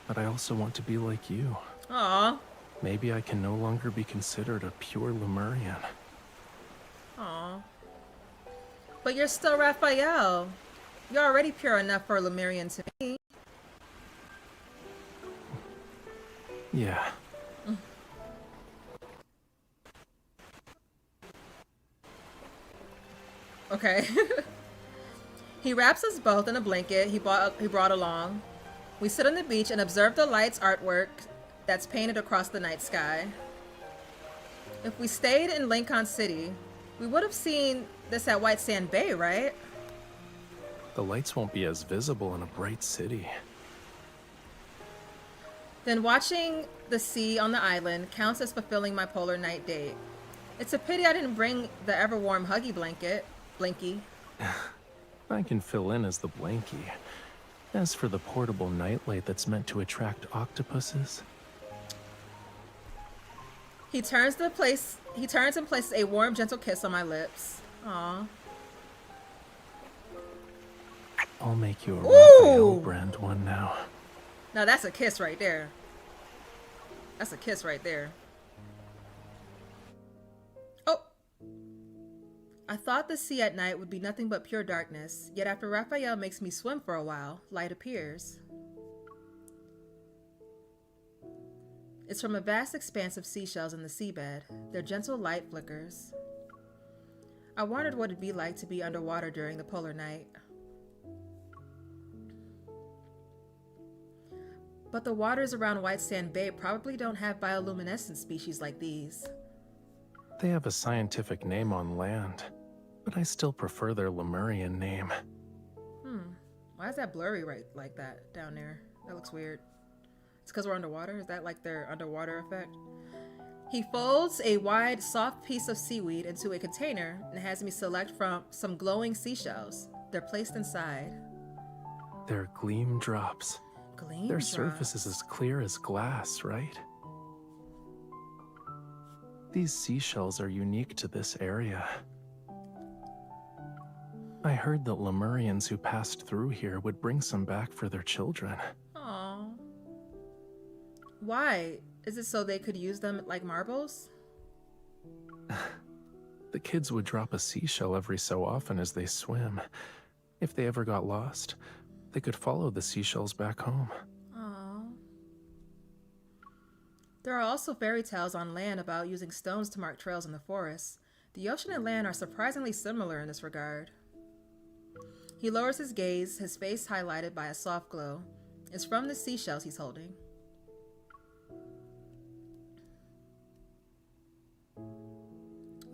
but I also want to be like you. Aw. Maybe I can no longer be considered a pure Lemurian. Aw. But you're still Raphael. You're already pure enough for a Lemurian to me. Yeah. Okay. He wraps us both in a blanket he brought along. We sit on the beach and observe the lights artwork that's painted across the night sky. If we stayed in Lincoln City, we would have seen this at White Sand Bay, right? The lights won't be as visible in a bright city. Then watching the sea on the island counts as fulfilling my polar night date. It's a pity I didn't bring the ever-warm huggy blankie. I can fill in as the blankie. As for the portable nightlight that's meant to attract octopuses... He turns and places a warm, gentle kiss on my lips. Aw. I'll make you a Ooh! Rafayel brand one now. Now that's a kiss right there. That's a kiss right there. Oh! I thought the sea at night would be nothing but pure darkness, yet after Raphael makes me swim for a while, light appears. It's from a vast expanse of seashells in the seabed. Their gentle light flickers. I wondered what it'd be like to be underwater during the polar night. But the waters around White Sand Bay probably don't have bioluminescent species like these. They have a scientific name on land, but I still prefer their Lemurian name. Why is that blurry right like that down there? That looks weird. It's because we're underwater? Is that like their underwater effect? He folds a wide, soft piece of seaweed into a container and has me select from some glowing seashells. They're placed inside. They're gleam drops. Gleam Their drops. surface is as clear as glass, right? These seashells are unique to this area. I heard that Lemurians who passed through here would bring some back for their children. Aww. Why? Is it so they could use them like marbles? The kids would drop a seashell every so often as they swim. If they ever got lost, they could follow the seashells back home. Aww. There are also fairy tales on land about using stones to mark trails in the forest. The ocean and land are surprisingly similar in this regard. He lowers his gaze, his face highlighted by a soft glow. It's from the seashells he's holding.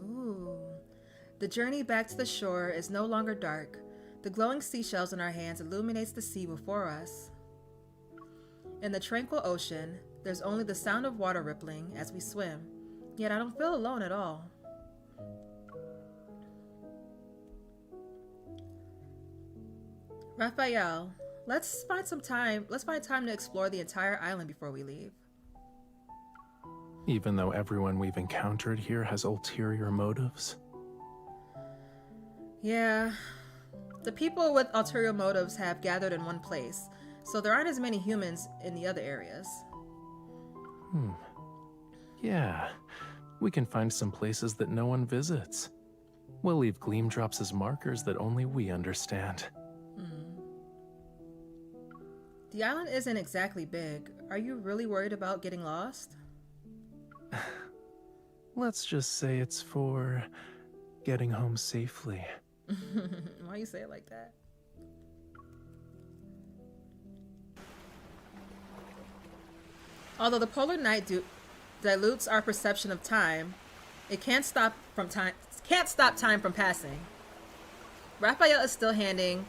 Ooh. The journey back to the shore is no longer dark. The glowing seashells in our hands illuminates the sea before us. In the tranquil ocean, there's only the sound of water rippling as we swim, yet I don't feel alone at all. Raphael, Let's find some time. Let's find time to explore the entire island before we leave. Even though everyone we've encountered here has ulterior motives? Yeah. The people with ulterior motives have gathered in one place, so there aren't as many humans in the other areas. Yeah. We can find some places that no one visits. We'll leave gleam drops as markers that only we understand. The island isn't exactly big. Are you really worried about getting lost? Let's just say it's for getting home safely. Why you say it like that? Although the polar night dilutes our perception of time, it can't stop time from passing. Raphael is still handling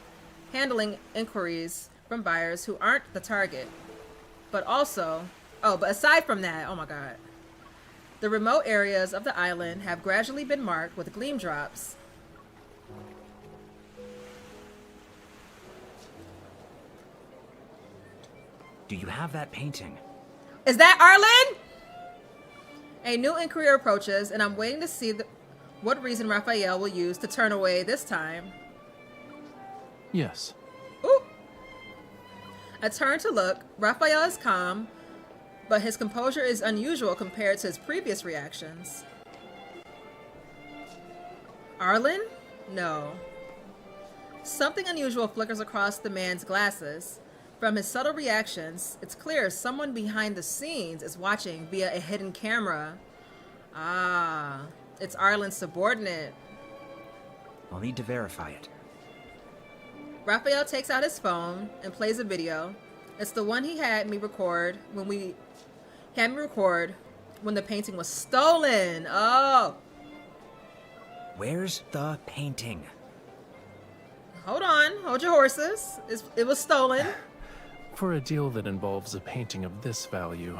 inquiries from buyers who aren't the target. But aside from that, oh my god. The remote areas of the island have gradually been marked with gleam drops. Do you have that painting? Is that Arlen? A new inquiry approaches, and I'm waiting to see what reason Raphael will use to turn away this time. Yes. Ooh. I turn to look. Raphael is calm, but his composure is unusual compared to his previous reactions. Arlen? No. Something unusual flickers across the man's glasses. From his subtle reactions, it's clear someone behind the scenes is watching via a hidden camera. Ah, it's Arlen's subordinate. I'll need to verify it. Raphael takes out his phone and plays a video. It's the one he had me record when the painting was stolen. Oh. Where's the painting? Hold on, hold your horses. It was stolen. For a deal that involves a painting of this value,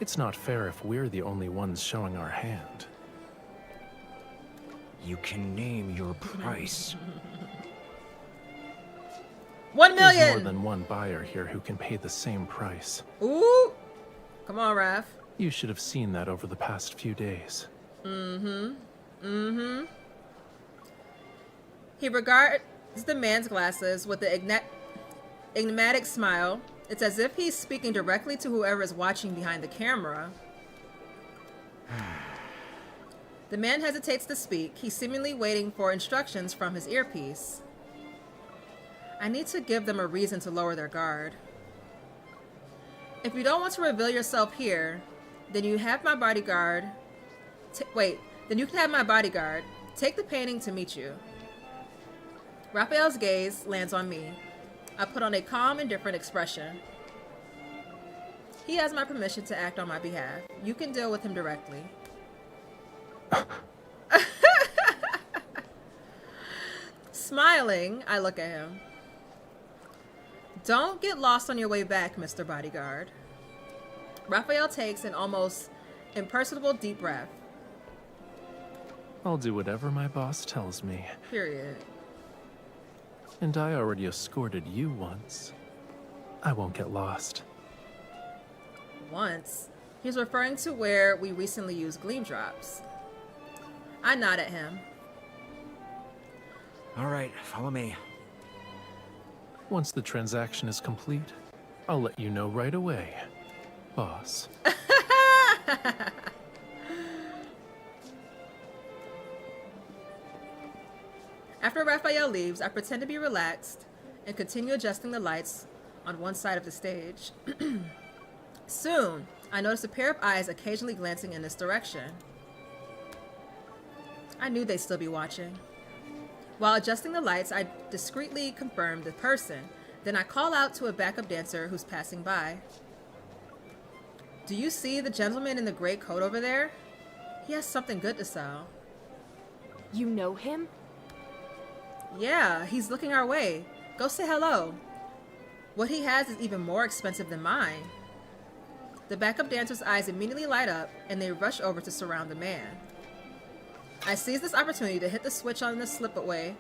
it's not fair if we're the only ones showing our hand. You can name your price. 1 million! There's more than one buyer here who can pay the same price. Ooh! Come on, Raph. You should have seen that over the past few days. He regards the man's glasses with an enigmatic smile. It's as if he's speaking directly to whoever is watching behind the camera. The man hesitates to speak. He's seemingly waiting for instructions from his earpiece. I need to give them a reason to lower their guard. If you don't want to reveal yourself here, then you have my bodyguard. Then you can have my bodyguard take the painting to meet you. Raphael's gaze lands on me. I put on a calm, indifferent expression. He has my permission to act on my behalf. You can deal with him directly. Smiling, I look at him. Don't get lost on your way back, Mr. Bodyguard. Raphael takes an almost imperceptible deep breath. I'll do whatever my boss tells me. Period. And I already escorted you once. I won't get lost. Once? He's referring to where we recently used gleam drops. I nod at him. All right, follow me. Once the transaction is complete, I'll let you know right away, boss. After Raphael leaves, I pretend to be relaxed and continue adjusting the lights on one side of the stage. Soon, I notice a pair of eyes occasionally glancing in this direction. I knew they'd still be watching. While adjusting the lights, I discreetly confirm the person. Then I call out to a backup dancer who's passing by. Do you see the gentleman in the gray coat over there? He has something good to sell. You know him? Yeah, he's looking our way. Go say hello. What he has is even more expensive than mine. The backup dancer's eyes immediately light up, and they rush over to surround the man. I seize this opportunity to hit the switch and slip away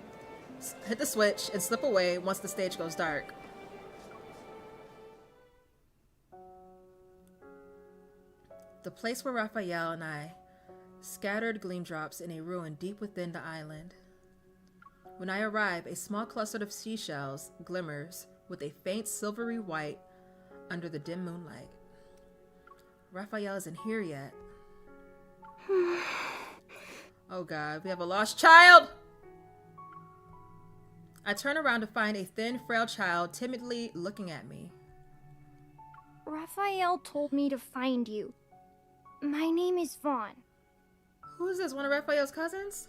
once the stage goes dark. The place where Rafayel and I scattered gleam drops in a ruin deep within the island. When I arrive, a small cluster of seashells glimmers with a faint silvery white under the dim moonlight. Rafayel isn't here yet. Oh God, we have a lost child! I turn around to find a thin, frail child timidly looking at me. Raphael told me to find you. My name is Vaughn. Who is this, one of Raphael's cousins?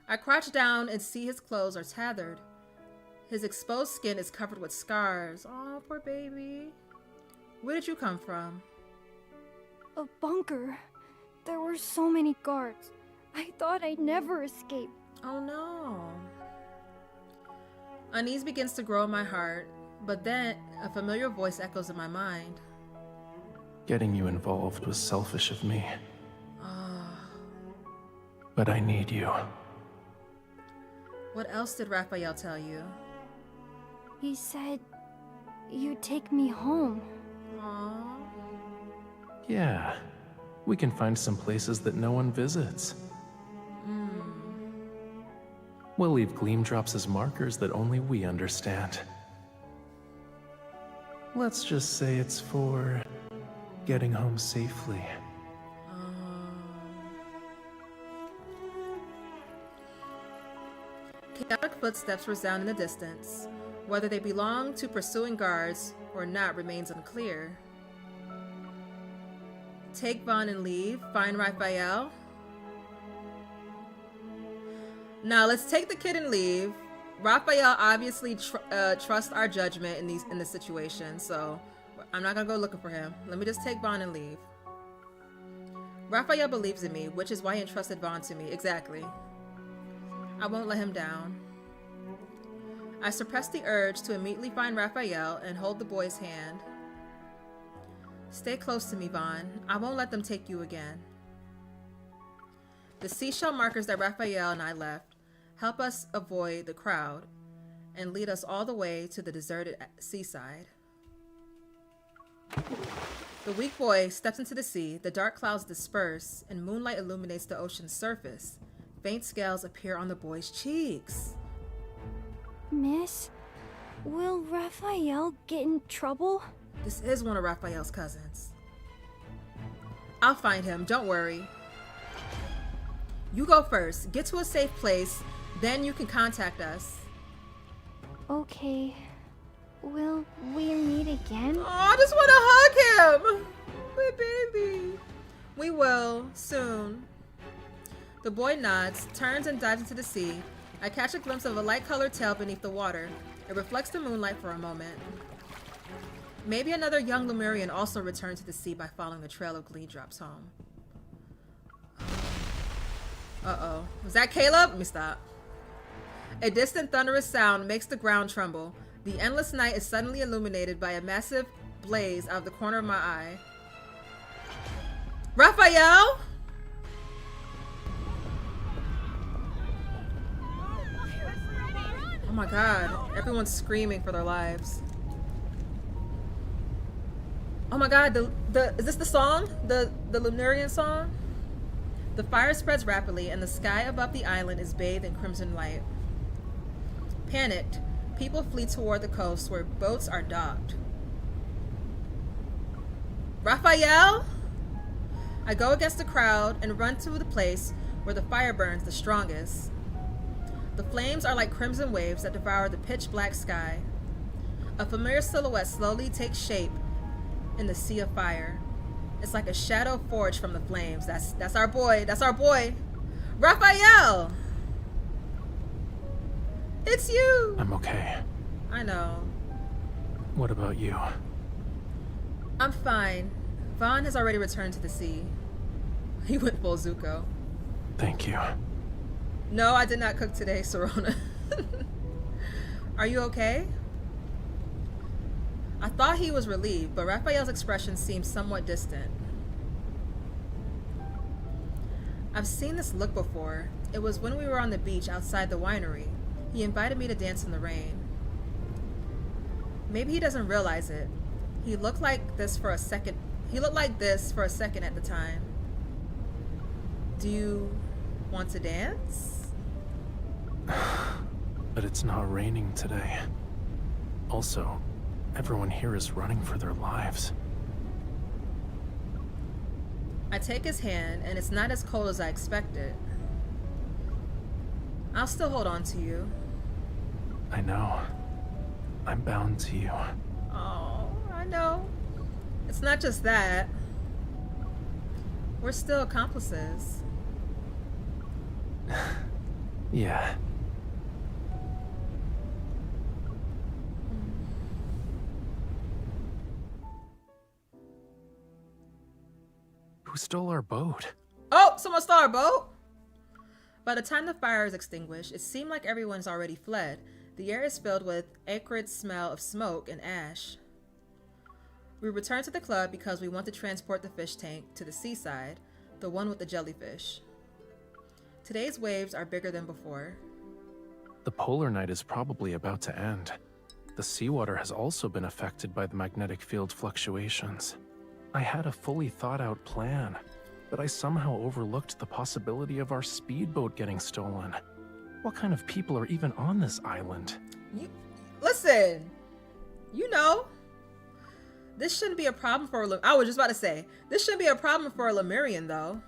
I crouch down and see his clothes are tethered. His exposed skin is covered with scars. Oh, poor baby. Where did you come from? A bunker. There were so many guards. I thought I'd never escape. Oh no. Unease begins to grow in my heart, but then a familiar voice echoes in my mind. Getting you involved was selfish of me. But I need you. What else did Rafayel tell you? He said you'd take me home. Aww. Yeah, we can find some places that no one visits. We'll leave gleam drops as markers that only we understand. Let's just say it's for getting home safely. Chaotic footsteps resound in the distance. Whether they belong to pursuing guards or not remains unclear. Take Vaughn and leave. Find Rafayel. Now let's take the kid and leave. Rafayel obviously trusts our judgment in this situation, so I'm not gonna go looking for him. Let me just take Vaughn and leave. Rafayel believes in me, which is why he entrusted Vaughn to me. Exactly. I won't let him down. I suppress the urge to immediately find Rafayel and hold the boy's hand. Stay close to me, Vaughn. I won't let them take you again. The seashell markers that Rafayel and I left help us avoid the crowd and lead us all the way to the deserted seaside. The weak boy steps into the sea, the dark clouds disperse, and moonlight illuminates the ocean's surface. Faint scales appear on the boy's cheeks. Miss, will Raphael get in trouble? This is one of Raphael's cousins. I'll find him, don't worry. You go first. Get to a safe place, then you can contact us. Okay. Will we meet again? Oh, I just want to hug him! My baby. We will, soon. The boy nods, turns and dives into the sea. I catch a glimpse of a light-colored tail beneath the water. It reflects the moonlight for a moment. Maybe another young Lemurian also returned to the sea by following the trail of gleam drops home. Uh-oh. Was that Caleb? Let me stop. A distant thunderous sound makes the ground tremble. The endless night is suddenly illuminated by a massive blaze out of the corner of my eye. Rafayel? Oh my god. Everyone's screaming for their lives. Oh my god, is this the song? The Lemurian song? The fire spreads rapidly and the sky above the island is bathed in crimson light. Panicked, people flee toward the coast where boats are docked. Rafayel? I go against the crowd and run to the place where the fire burns the strongest. The flames are like crimson waves that devour the pitch black sky. A familiar silhouette slowly takes shape in the sea of fire. It's like a shadow forged from the flames. That's our boy. That's our boy. Rafayel! It's you! I'm okay. I know. What about you? I'm fine. Vaughn has already returned to the sea. He went full Zuko. Thank you. No, I did not cook today, Serona. Are you okay? I thought he was relieved, but Raphael's expression seemed somewhat distant. I've seen this look before. It was when we were on the beach outside the winery. He invited me to dance in the rain. Maybe he doesn't realize it. He looked like this for a second. He looked like this for a second at the time. Do you want to dance? But it's not raining today. Also, everyone here is running for their lives. I take his hand, and it's not as cold as I expected. I'll still hold on to you. I know. I'm bound to you. Oh, I know. It's not just that. We're still accomplices. Yeah. Who stole our boat? Oh, someone stole our boat? By the time the fire is extinguished, it seemed like everyone's already fled. The air is filled with acrid smell of smoke and ash. We return to the club because we want to transport the fish tank to the seaside, the one with the jellyfish. Today's waves are bigger than before. The polar night is probably about to end. The seawater has also been affected by the magnetic field fluctuations. I had a fully thought out plan, but I somehow overlooked the possibility of our speedboat getting stolen. What kind of people are even on this island? Listen, you know, this shouldn't be a problem for I was just about to say, this shouldn't be a problem for a Lemurian, though.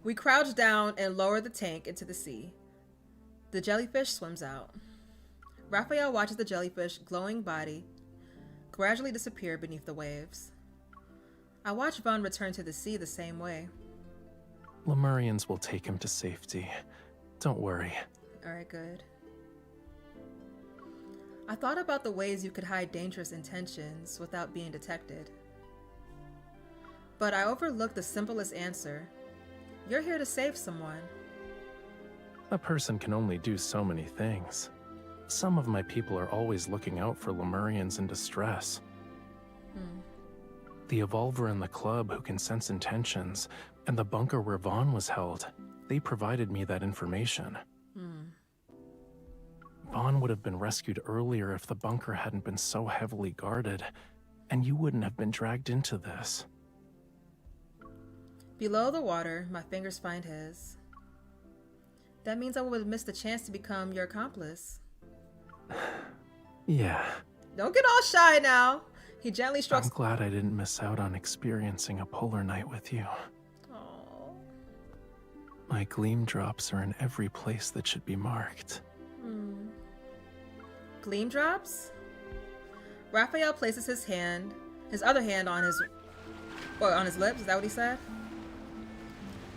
We crouch down and lower the tank into the sea. The jellyfish swims out. Raphael watches the jellyfish glowing body gradually disappear beneath the waves. I watch Vaughn return to the sea the same way. Lemurians will take him to safety. Don't worry. Alright, good. I thought about the ways you could hide dangerous intentions without being detected. But I overlooked the simplest answer. You're here to save someone. A person can only do so many things. Some of my people are always looking out for Lemurians in distress. The Evolver in the club who can sense intentions, and the bunker where Vaughn was held, they provided me that information. Vaughn would have been rescued earlier if the bunker hadn't been so heavily guarded, and you wouldn't have been dragged into this. Below the water, my fingers find his. That means I would have missed the chance to become your accomplice. Yeah. Don't get all shy now. He gently strokes. I'm glad I didn't miss out on experiencing a polar night with you. Aww. My gleam drops are in every place that should be marked. Gleam drops? Raphael places his other hand on his lips. Is that what he said?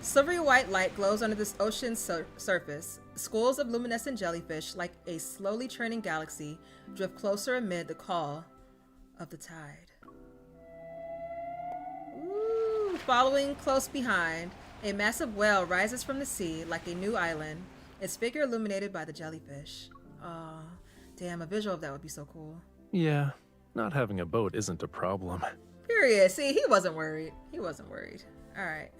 Silvery white light glows under this ocean's surface. Schools of luminescent jellyfish, like a slowly churning galaxy, drift closer amid the call of the tide. Ooh, following close behind, a massive whale rises from the sea like a new island, its figure illuminated by the jellyfish. Aw, damn, a visual of that would be so cool. Yeah, not having a boat isn't a problem. Period. See, he wasn't worried. He wasn't worried. All right.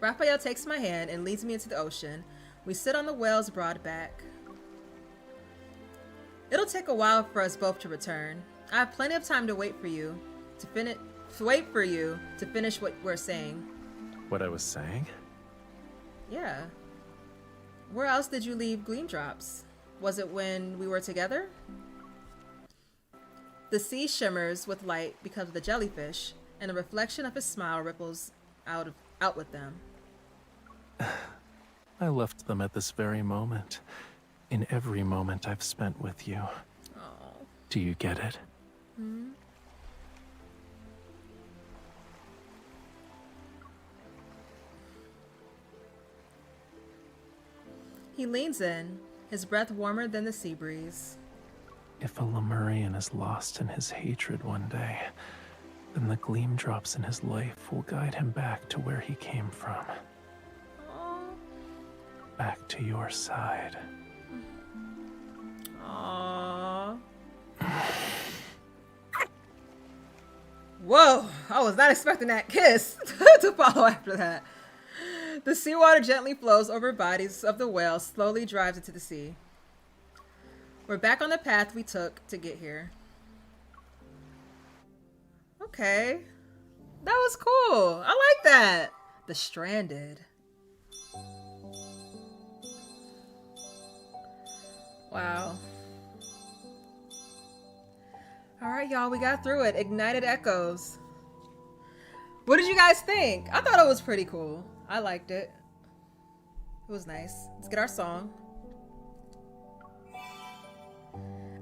Raphael takes my hand and leads me into the ocean. We sit on the whale's broad back. It'll take a while for us both to return. I have plenty of time to wait for you to finish what we're saying. What I was saying? Yeah. Where else did you leave gleam drops? Was it when we were together? The sea shimmers with light because of the jellyfish, and the reflection of his smile ripples out with them. I left them at this very moment. In every moment I've spent with you. Oh. Do you get it? He leans in, his breath warmer than the sea breeze. If a Lemurian is lost in his hatred one day, then the gleam drops in his life will guide him back to where he came from. Back to your side. Aww. Whoa, I was not expecting that kiss to follow after that. The seawater gently flows over bodies of the whale, slowly drives into the sea. We're back on the path we took to get here. Okay. That was cool. I like that. The Stranded. Wow. Alright, y'all. We got through it. Ignited Echoes. What did you guys think? I thought it was pretty cool. I liked it. It was nice. Let's get our song.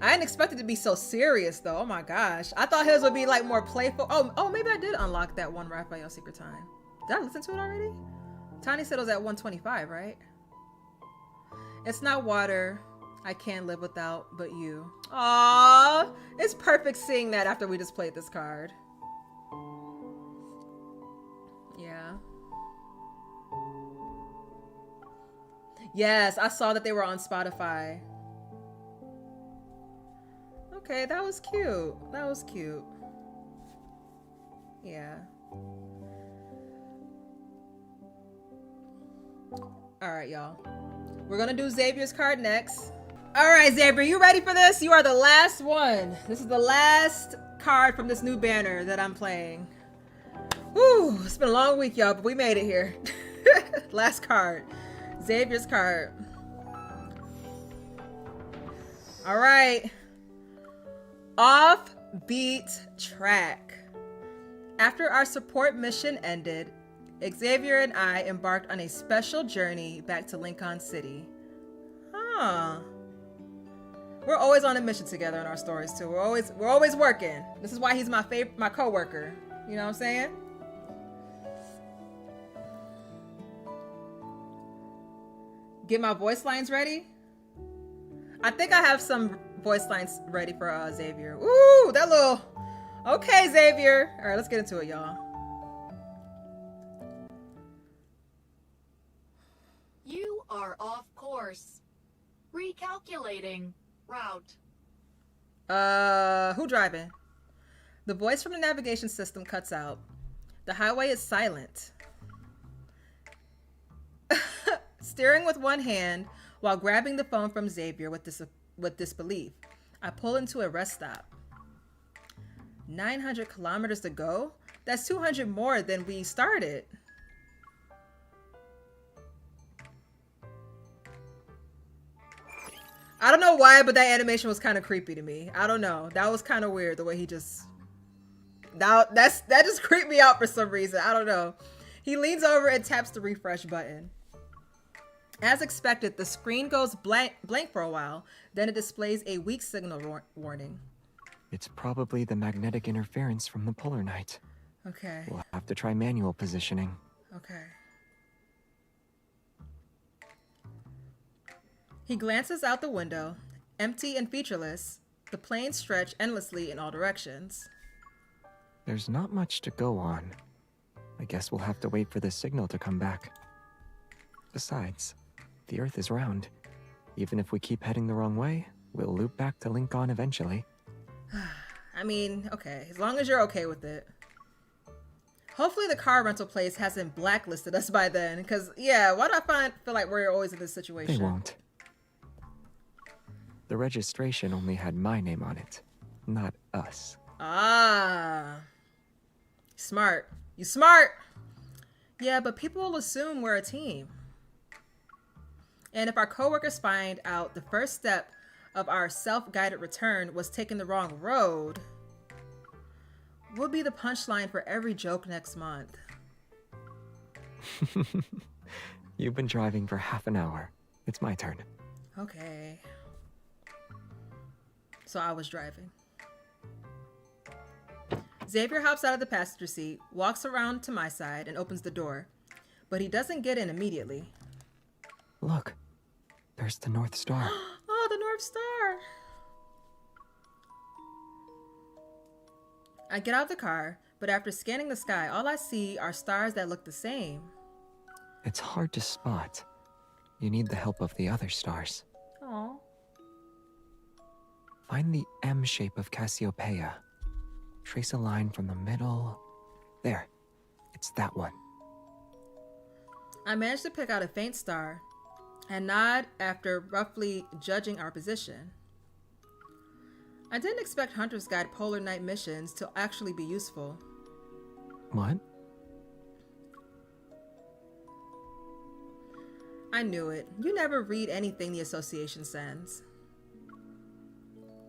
I didn't expect it to be so serious though. Oh my gosh. I thought his would be like more playful. Oh, maybe I did unlock that one Rafayel Secret Time. Did I listen to it already? Tiny said it was at 125, right? It's not water I can't live without, but you. Aww. It's perfect seeing that after we just played this card. Yeah. Yes, I saw that they were on Spotify. Okay, that was cute. That was cute. Yeah. Alright, y'all. We're gonna do Xavier's card next. Alright, Xavier, you ready for this? You are the last one. This is the last card from this new banner that I'm playing. Woo! It's been a long week, y'all, but we made it here. Last card. Xavier's card. Alright. Offbeat track. After our support mission ended, Xavier and I embarked on a special journey back to Lincoln City. Huh. We're always on a mission together in our stories too. We're always working. This is why he's my co-worker. You know what I'm saying? Get my voice lines ready. I think I have some voice lines ready for Xavier. Ooh, that little... Okay, Xavier. All right, let's get into it, y'all. You are off course. Recalculating route. Who driving? The voice from the navigation system cuts out. The highway is silent. Steering with one hand while grabbing the phone from Xavier with disbelief. I pull into a rest stop. 900 kilometers to go? That's 200 more than we started. I don't know why, but that animation was kind of creepy to me. I don't know. That was kind of weird the way he just... That just creeped me out for some reason. I don't know. He leans over and taps the refresh button. As expected, the screen goes blank for a while. Then it displays a weak signal warning. It's probably the magnetic interference from the polar night. Okay. We'll have to try manual positioning. Okay. He glances out the window. Empty and featureless, the plains stretch endlessly in all directions. There's not much to go on. I guess we'll have to wait for the signal to come back. Besides, the Earth is round. Even if we keep heading the wrong way, we'll loop back to Lincoln eventually. I mean, okay, as long as you're okay with it. Hopefully the car rental place hasn't blacklisted us by then, because, yeah, why do I feel like we're always in this situation? They won't. The registration only had my name on it, not us. Ah. Smart. You smart! Yeah, but people will assume we're a team. And if our coworkers find out the first step of our self-guided return was taking the wrong road, we'll be the punchline for every joke next month. You've been driving for half an hour. It's my turn. Okay. So I was driving. Xavier hops out of the passenger seat, walks around to my side, and opens the door. But he doesn't get in immediately. Look, there's the North Star. Oh, the North Star! I get out of the car, but after scanning the sky, all I see are stars that look the same. It's hard to spot. You need the help of the other stars. Aww. Find the M shape of Cassiopeia. Trace a line from the middle. There. It's that one. I managed to pick out a faint star and nod after roughly judging our position. I didn't expect Hunter's Guide Polar Night missions to actually be useful. What? I knew it. You never read anything the Association sends.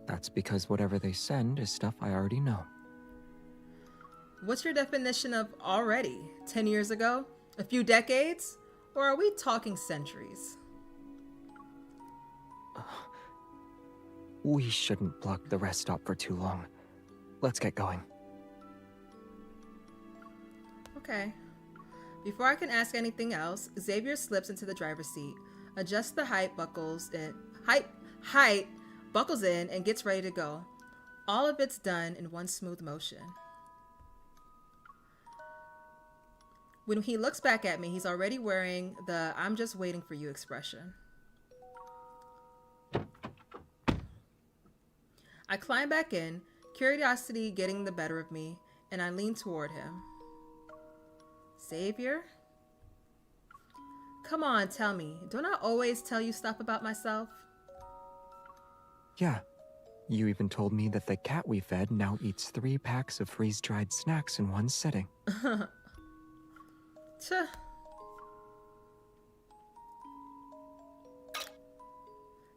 That's because whatever they send is stuff I already know. What's your definition of already? 10 years ago? A few decades? Or are we talking centuries? We shouldn't block the rest stop for too long. Let's get going. Okay. Before I can ask anything else, Xavier slips into the driver's seat, adjusts the height, buckles in, and gets ready to go. All of it's done in one smooth motion. When he looks back at me, he's already wearing the "I'm just waiting for you" expression. I climb back in, curiosity getting the better of me, and I lean toward him. Xavier? Come on, tell me. Don't I always tell you stuff about myself? Yeah. You even told me that the cat we fed now eats 3 packs of freeze-dried snacks in one sitting. Tch.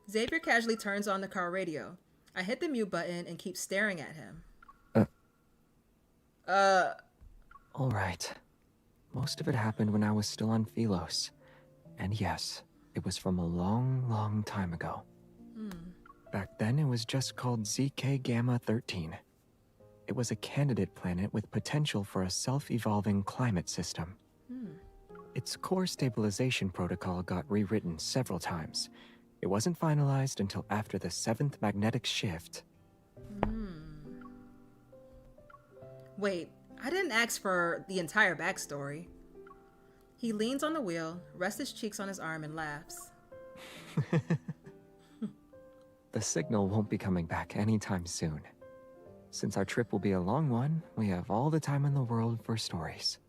Xavier casually turns on the car radio. I hit the mute button and keep staring at him. All right. Most of it happened when I was still on Philos. And yes, it was from a long, long time ago. Back then, it was just called ZK Gamma 13. It was a candidate planet with potential for a self-evolving climate system. Its core stabilization protocol got rewritten several times. It wasn't finalized until after the 7th magnetic shift. Wait, I didn't ask for the entire backstory. He leans on the wheel, rests his cheeks on his arm, and laughs. The signal won't be coming back anytime soon. Since our trip will be a long one, we have all the time in the world for stories.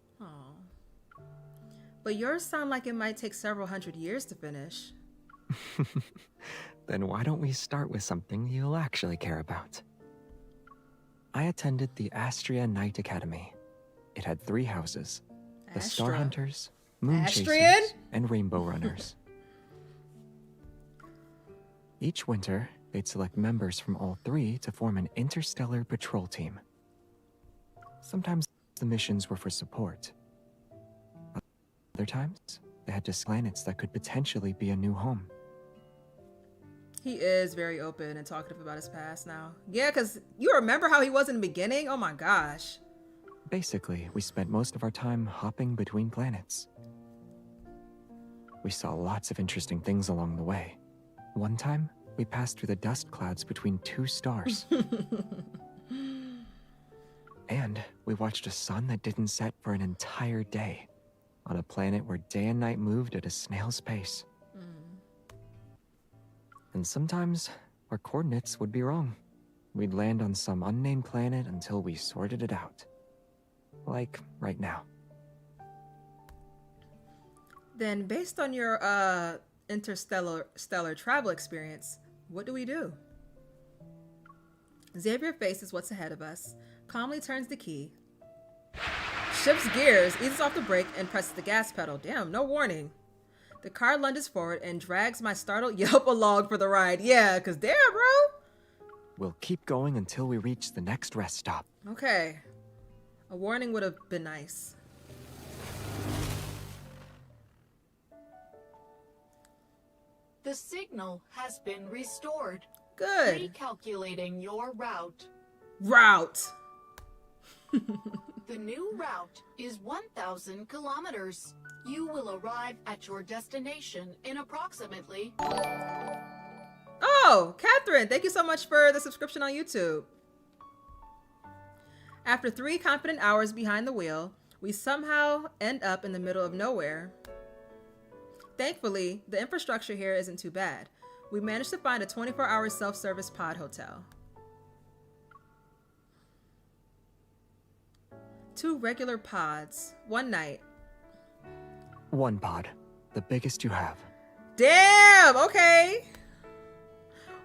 But yours sound like it might take several hundred years to finish. Then why don't we start with something you'll actually care about? I attended the Astria Knight Academy. It had 3 houses. The Star Hunters, Moon Chasers, and Rainbow Runners. Each winter, they'd select members from all 3 to form an interstellar patrol team. Sometimes the missions were for support. Other times, they had to planets that could potentially be a new home. He is very open and talkative about his past now. Yeah, because you remember how he was in the beginning? Oh my gosh. Basically, we spent most of our time hopping between planets. We saw lots of interesting things along the way. One time, we passed through the dust clouds between 2 stars. And we watched a sun that didn't set for an entire day, on a planet where day and night moved at a snail's pace. And sometimes, our coordinates would be wrong. We'd land on some unnamed planet until we sorted it out. Like right now. Then, based on your interstellar travel experience, what do we do? Xavier faces what's ahead of us, calmly turns the key, shifts gears, eases off the brake, and presses the gas pedal. Damn, no warning. The car lunges forward and drags my startled yelp along for the ride. Yeah, because damn, bro. We'll keep going until we reach the next rest stop. Okay. A warning would have been nice. The signal has been restored. Good. Recalculating your route. Route. The new route is 1,000 kilometers. You will arrive at your destination in approximately... Oh, Catherine, thank you so much for the subscription on YouTube. After 3 confident hours behind the wheel, we somehow end up in the middle of nowhere. Thankfully, the infrastructure here isn't too bad. We managed to find a 24-hour self-service pod hotel. 2 regular pods, 1 night. 1 pod. The biggest you have. Damn, okay.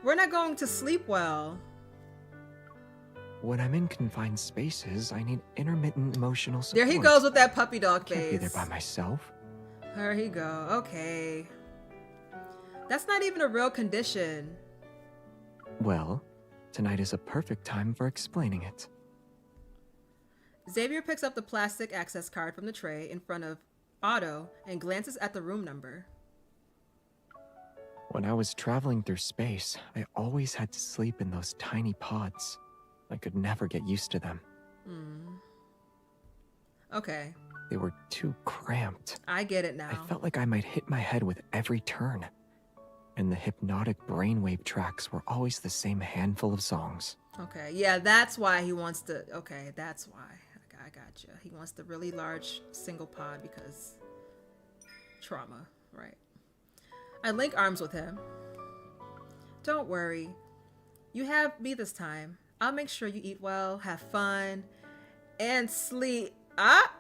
We're not going to sleep well. When I'm in confined spaces, I need intermittent emotional support. There he goes with that puppy dog face. Can't be there by myself. There he go. Okay. That's not even a real condition. Well, tonight is a perfect time for explaining it. Xavier picks up the plastic access card from the tray in front of Otto and glances at the room number. When I was traveling through space, I always had to sleep in those tiny pods. I could never get used to them. Okay. They were too cramped. I get it now. I felt like I might hit my head with every turn. And the hypnotic brainwave tracks were always the same handful of songs. Okay, yeah, that's why he wants to... Okay, that's why. I got you. He wants the really large single pod because... trauma, right. I link arms with him. Don't worry. You have me this time. I'll make sure you eat well, have fun, and sleep. Ah!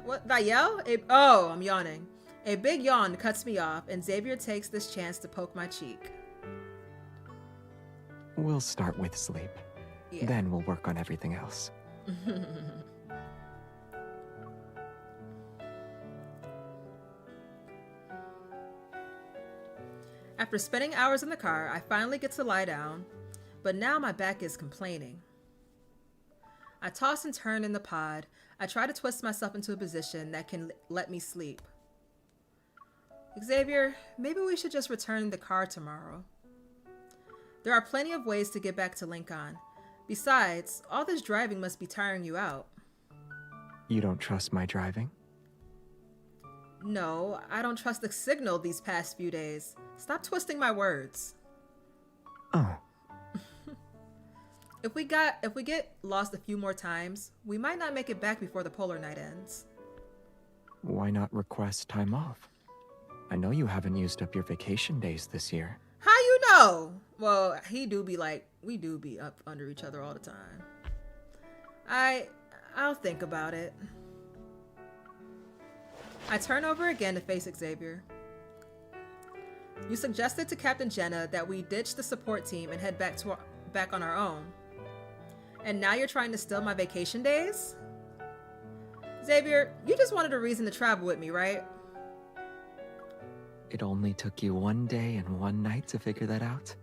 What did I yell? Oh, I'm yawning. A big yawn cuts me off, and Xavier takes this chance to poke my cheek. We'll start with sleep. Yeah. Then we'll work on everything else. After spending hours in the car, I finally get to lie down, but now my back is complaining. I toss and turn in the pod. I try to twist myself into a position that can let me sleep. Xavier, maybe we should just return in the car tomorrow. There are plenty of ways to get back to Lincoln. Besides, all this driving must be tiring you out. You don't trust my driving? No, I don't trust the signal these past few days. Stop twisting my words. Oh. If we get lost a few more times, we might not make it back before the polar night ends. Why not request time off? I know you haven't used up your vacation days this year. How you know? Well, we do be up under each other all the time. I'll think about it. I turn over again to face Xavier. You suggested to Captain Jenna that we ditch the support team and head back on our own. And now you're trying to steal my vacation days? Xavier, you just wanted a reason to travel with me, right? It only took you 1 day and 1 night to figure that out?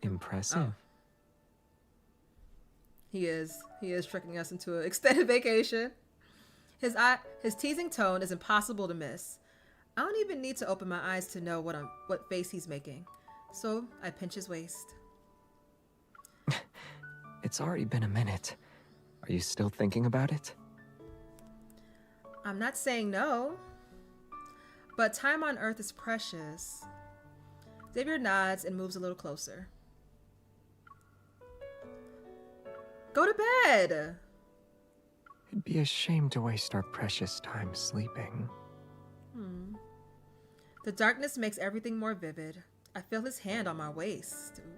Impressive. Oh. He is tricking us into an extended vacation. His teasing tone is impossible to miss. I don't even need to open my eyes to know what face he's making. So I pinch his waist. It's already been a minute. Are you still thinking about it? I'm not saying no, but time on Earth is precious. Xavier nods and moves a little closer. Go to bed! It'd be a shame to waste our precious time sleeping. The darkness makes everything more vivid. I feel his hand on my waist. Ooh.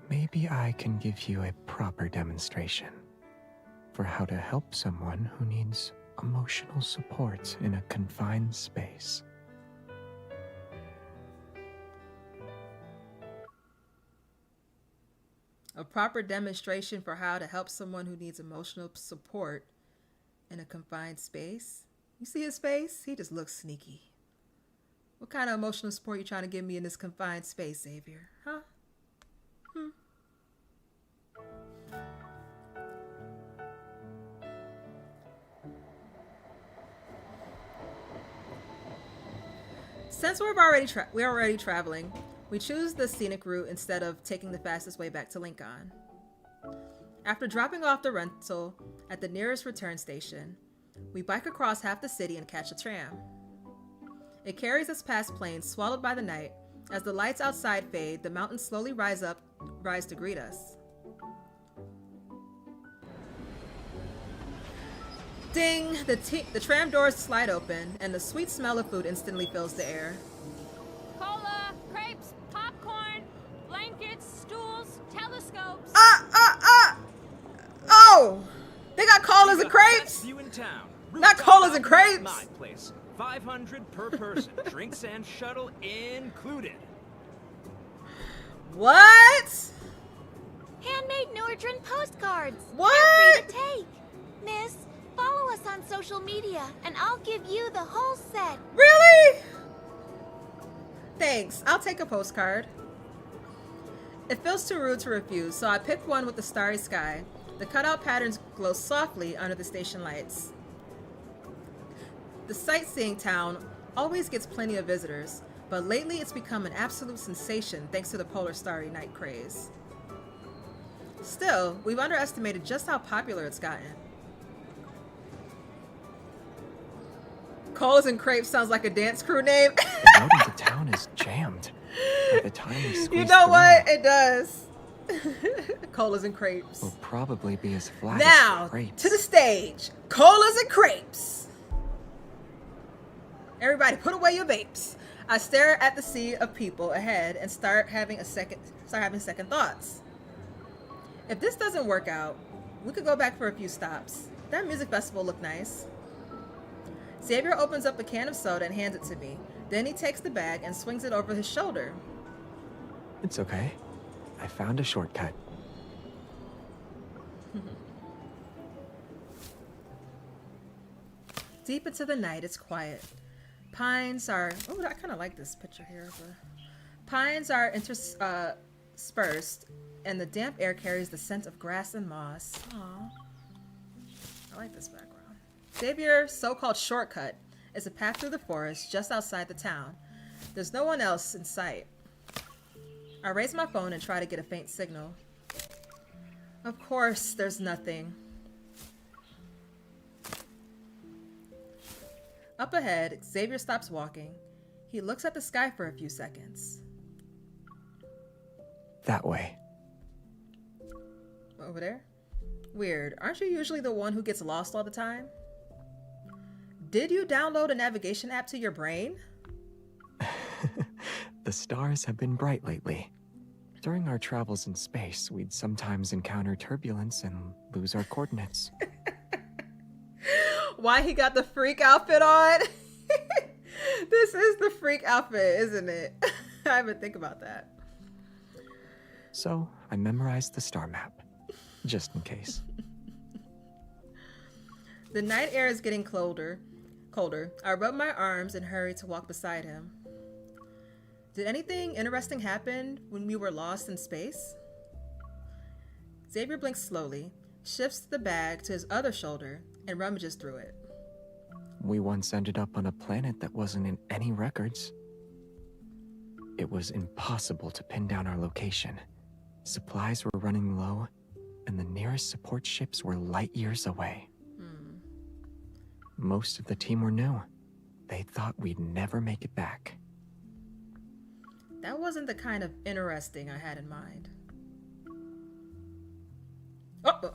Maybe I can give you a proper demonstration for how to help someone who needs emotional support in a confined space. A proper demonstration for how to help someone who needs emotional support in a confined space. You see his face? He just looks sneaky. What kind of emotional support are you trying to give me in this confined space, Xavier? Huh? Since we're already traveling, we choose the scenic route instead of taking the fastest way back to Lincoln. After dropping off the rental at the nearest return station, we bike across half the city and catch a tram. It carries us past plains swallowed by the night. As the lights outside fade, the mountains slowly rise to greet us. Ding! The tram doors slide open, and the sweet smell of food instantly fills the air. Cola, crepes, popcorn, blankets, stools, telescopes. Oh! They got colas and crepes? You in town. Not colas and crepes. My place. 500 per person. Drinks and shuttle included. What? Handmade Nordrin postcards. What? They're free to take. Miss, follow us on social media, and I'll give you the whole set. Really? Thanks. I'll take a postcard. It feels too rude to refuse, so I picked one with the starry sky. The cutout patterns glow softly under the station lights. The sightseeing town always gets plenty of visitors, but lately it's become an absolute sensation thanks to the polar starry night craze. Still, we've underestimated just how popular it's gotten. Colas and Crepes sounds like a dance crew name. The road into town is jammed. By the time we squeeze You know through, what? It does. Colas and Crepes. Will probably be as flat Now, as crepes. to the stage. Colas and Crepes. Everybody, put away your vapes. I stare at the sea of people ahead and start having second thoughts. If this doesn't work out, we could go back for a few stops. That music festival looked nice. Xavier opens up a can of soda and hands it to me. Then he takes the bag and swings it over his shoulder. It's okay. I found a shortcut. Deep into the night, it's quiet. Pines are... Oh, I kind of like this picture here. Pines are interspersed, and the damp air carries the scent of grass and moss. Aww. I like this background. Xavier's so-called shortcut is a path through the forest just outside the town. There's no one else in sight. I raise my phone and try to get a faint signal. Of course, there's nothing. Up ahead, Xavier stops walking. He looks at the sky for a few seconds. That way. Over there? Weird. Aren't you usually the one who gets lost all the time? Did you download a navigation app to your brain? The stars have been bright lately. During our travels in space, we'd sometimes encounter turbulence and lose our coordinates. Why he got the freak outfit on? This is the freak outfit, isn't it? I didn't think about that. So I memorized the star map, just in case. The night air is getting colder. I rub my arms and hurry to walk beside him. Did anything interesting happen when we were lost in space? Xavier blinks slowly, shifts the bag to his other shoulder, and rummages through it. We once ended up on a planet that wasn't in any records. It was impossible to pin down our location. Supplies were running low, and the nearest support ships were light years away. Most of the team were new. They thought we'd never make it back. That wasn't the kind of interesting I had in mind. Oh!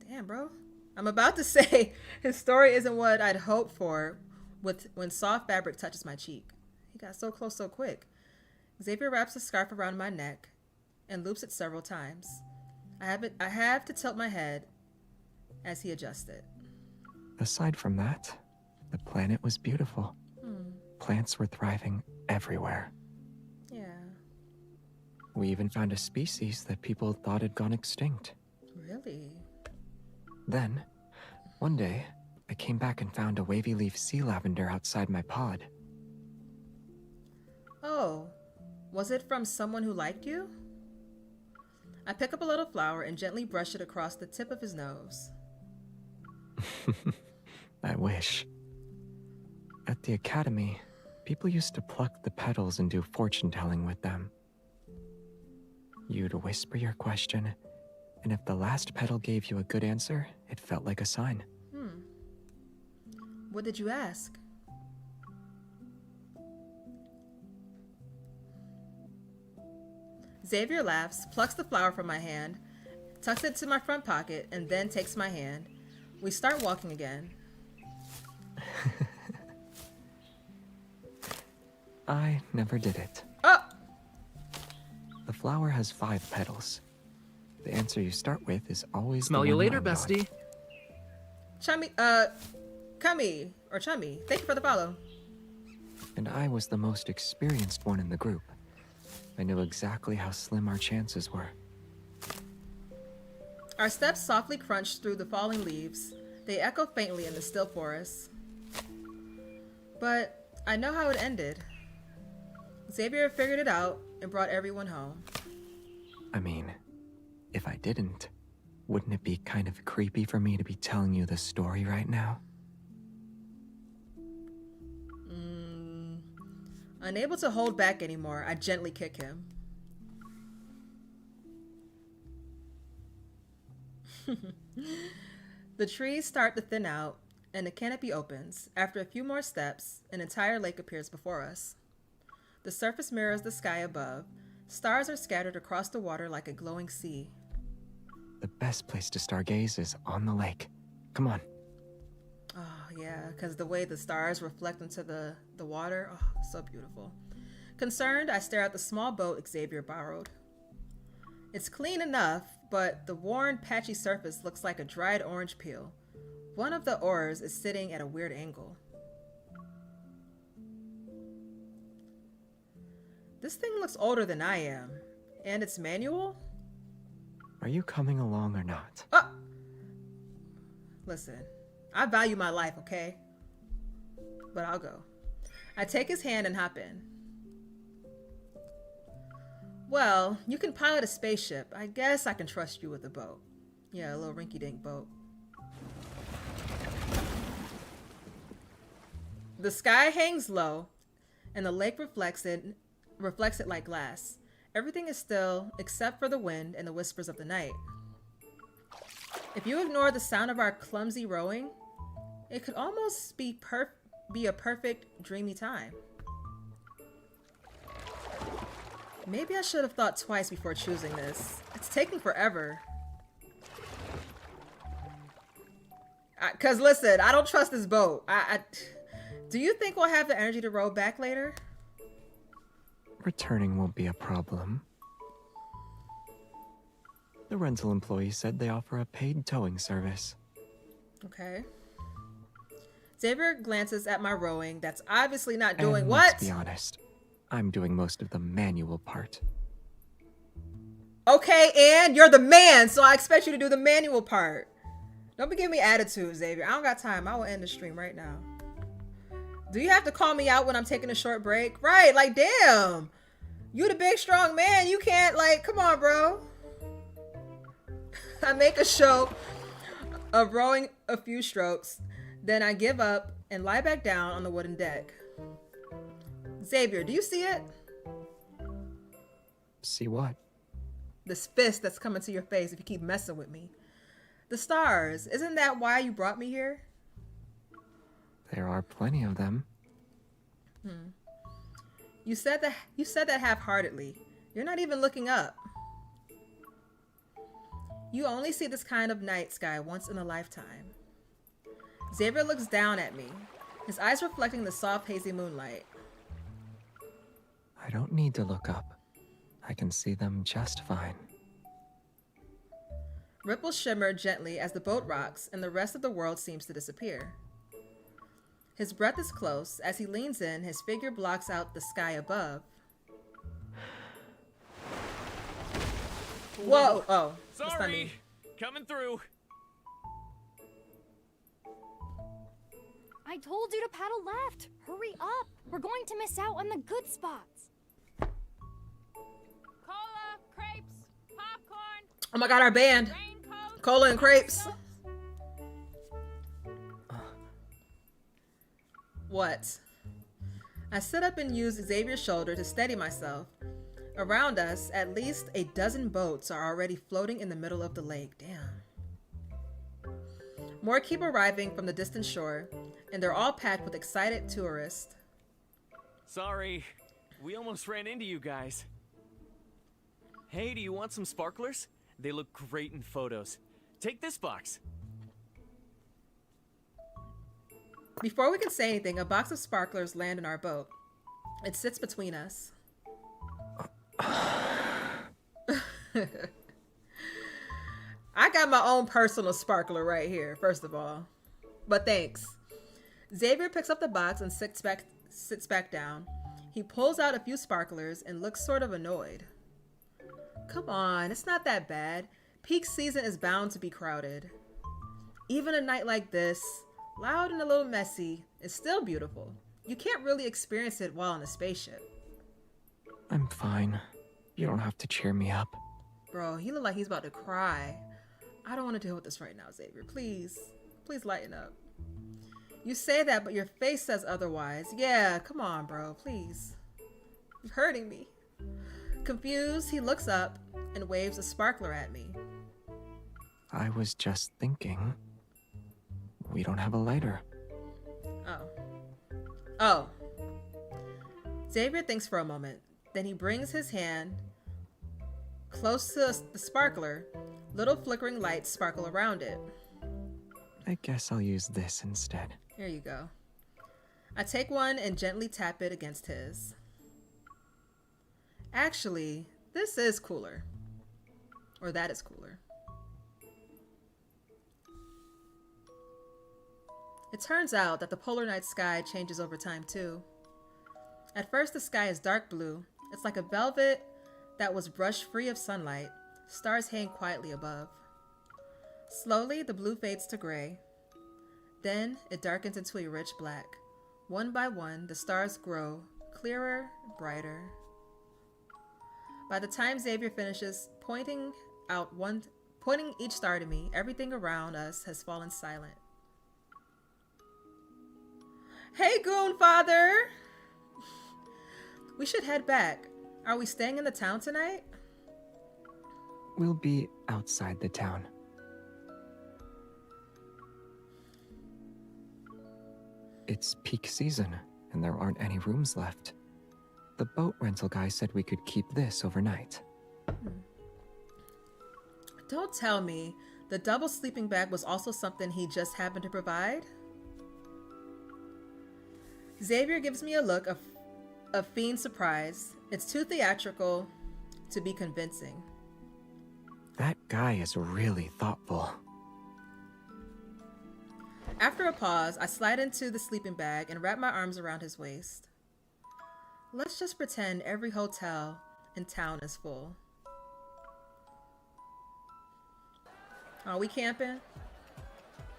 Damn, bro. I'm about to say his story isn't what I'd hoped for when soft fabric touches my cheek. He got so close so quick. Xavier wraps a scarf around my neck and loops it several times. I have to tilt my head as he adjusts it. Aside from that, the planet was beautiful. Plants were thriving everywhere. Yeah. We even found a species that people thought had gone extinct. Really? Then, one day, I came back and found a wavy leaf sea lavender outside my pod. Oh, was it from someone who liked you? I pick up a little flower and gently brush it across the tip of his nose. I wish. At the academy, people used to pluck the petals and do fortune-telling with them. You'd whisper your question, and if the last petal gave you a good answer, it felt like a sign. What did you ask? Xavier laughs, plucks the flower from my hand, tucks it to my front pocket, and then takes my hand. We start walking again. I never did it. Oh! The flower has 5 petals. The answer you start with is always Smell the you one later, I'm going. bestie. Cummy, or Chummy, thank you for the follow. And I was the most experienced one in the group. I knew exactly how slim our chances were. Our steps softly crunched through the falling leaves. They echo faintly in the still forest. But I know how it ended. Xavier figured it out and brought everyone home. I mean, if I didn't, wouldn't it be kind of creepy for me to be telling you the story right now? Unable to hold back anymore, I gently kick him. The trees start to thin out, and the canopy opens. After a few more steps, an entire lake appears before us. The surface mirrors the sky above. Stars are scattered across the water like a glowing sea. The best place to stargaze is on the lake. Come on. Oh, yeah, because the way the stars reflect into the water, oh, so beautiful. Concerned, I stare at the small boat Xavier borrowed. It's clean enough, but the worn, patchy surface looks like a dried orange peel. One of the oars is sitting at a weird angle. This thing looks older than I am. And it's manual? Are you coming along or not? Listen, I value my life, okay? But I'll go. I take his hand and hop in. Well, you can pilot a spaceship. I guess I can trust you with a boat. Yeah, a little rinky-dink boat. The sky hangs low, and the lake reflects it like glass. Everything is still, except for the wind and the whispers of the night. If you ignore the sound of our clumsy rowing, it could almost be a perfect, dreamy time. Maybe I should have thought twice before choosing this. It's taking forever. Cause listen, I don't trust this boat. Do you think we'll have the energy to row back later? Returning won't be a problem. The rental employee said they offer a paid towing service. Okay. Xavier glances at my rowing that's obviously not doing and what? Let's be honest. I'm doing most of the manual part. Okay, and you're the man, so I expect you to do the manual part. Don't be giving me attitude, Xavier. I don't got time. I will end the stream right now. Do you have to call me out when I'm taking a short break? Right, like, damn. You the big, strong man. You can't, like, come on, bro. I make a show of rowing a few strokes. Then I give up and lie back down on the wooden deck. Xavier, do you see it? See what? This fist that's coming to your face if you keep messing with me. The stars. Isn't that why you brought me here? There are plenty of them. You said that half-heartedly. You're not even looking up. You only see this kind of night sky once in a lifetime. Xavier looks down at me, his eyes reflecting the soft, hazy moonlight. I don't need to look up. I can see them just fine. Ripples shimmer gently as the boat rocks and the rest of the world seems to disappear. His breath is close. As he leans in, his figure blocks out the sky above. Whoa! Oh, that's not me. Coming through. I told you to paddle left. Hurry up. We're going to miss out on the good spots. Cola, crepes, popcorn. Oh my god, our band. Cola and crepes. What? I sit up and use Xavier's shoulder to steady myself. Around us, at least a dozen boats are already floating in the middle of the lake. Damn. More keep arriving from the distant shore, and they're all packed with excited tourists. Sorry, we almost ran into you guys. Hey, do you want some sparklers? They look great in photos. Take this box. Before we can say anything, a box of sparklers land in our boat. It sits between us. I got my own personal sparkler right here, first of all. but thanks. Xavier picks up the box and sits back down. He pulls out a few sparklers and looks sort of annoyed. Come on, it's not that bad. Peak season is bound to be crowded. Even a night like this, loud and a little messy, is still beautiful. You can't really experience it while on a spaceship. I'm fine. You don't have to cheer me up. Bro, he look like he's about to cry. I don't want to deal with this right now, Xavier. Please. Please lighten up. You say that, but your face says otherwise. Yeah, come on, bro. Please. You're hurting me. Confused, he looks up and waves a sparkler at me. I was just thinking. We don't have a lighter. Oh. Xavier thinks for a moment. Then he brings his hand close to the sparkler. Little flickering lights sparkle around it. I guess I'll use this instead. Here you go. I take one and gently tap it against his. Actually, this is cooler. Or that is cooler. It turns out that the polar night sky changes over time too. At first the sky is dark blue. It's like a velvet that was brushed free of sunlight. Stars hang quietly above. Slowly the blue fades to gray. Then it darkens into a rich black. One by one the stars grow, clearer, brighter. By the time Xavier finishes pointing each star to me, everything around us has fallen silent. Hey, Goon Father! We should head back. Are we staying in the town tonight? We'll be outside the town. It's peak season, and there aren't any rooms left. The boat rental guy said we could keep this overnight. Don't tell me the double sleeping bag was also something he just happened to provide? Xavier gives me a look of fiend surprise. It's too theatrical to be convincing. That guy is really thoughtful. After a pause, I slide into the sleeping bag and wrap my arms around his waist. Let's just pretend every hotel in town is full. Are we camping?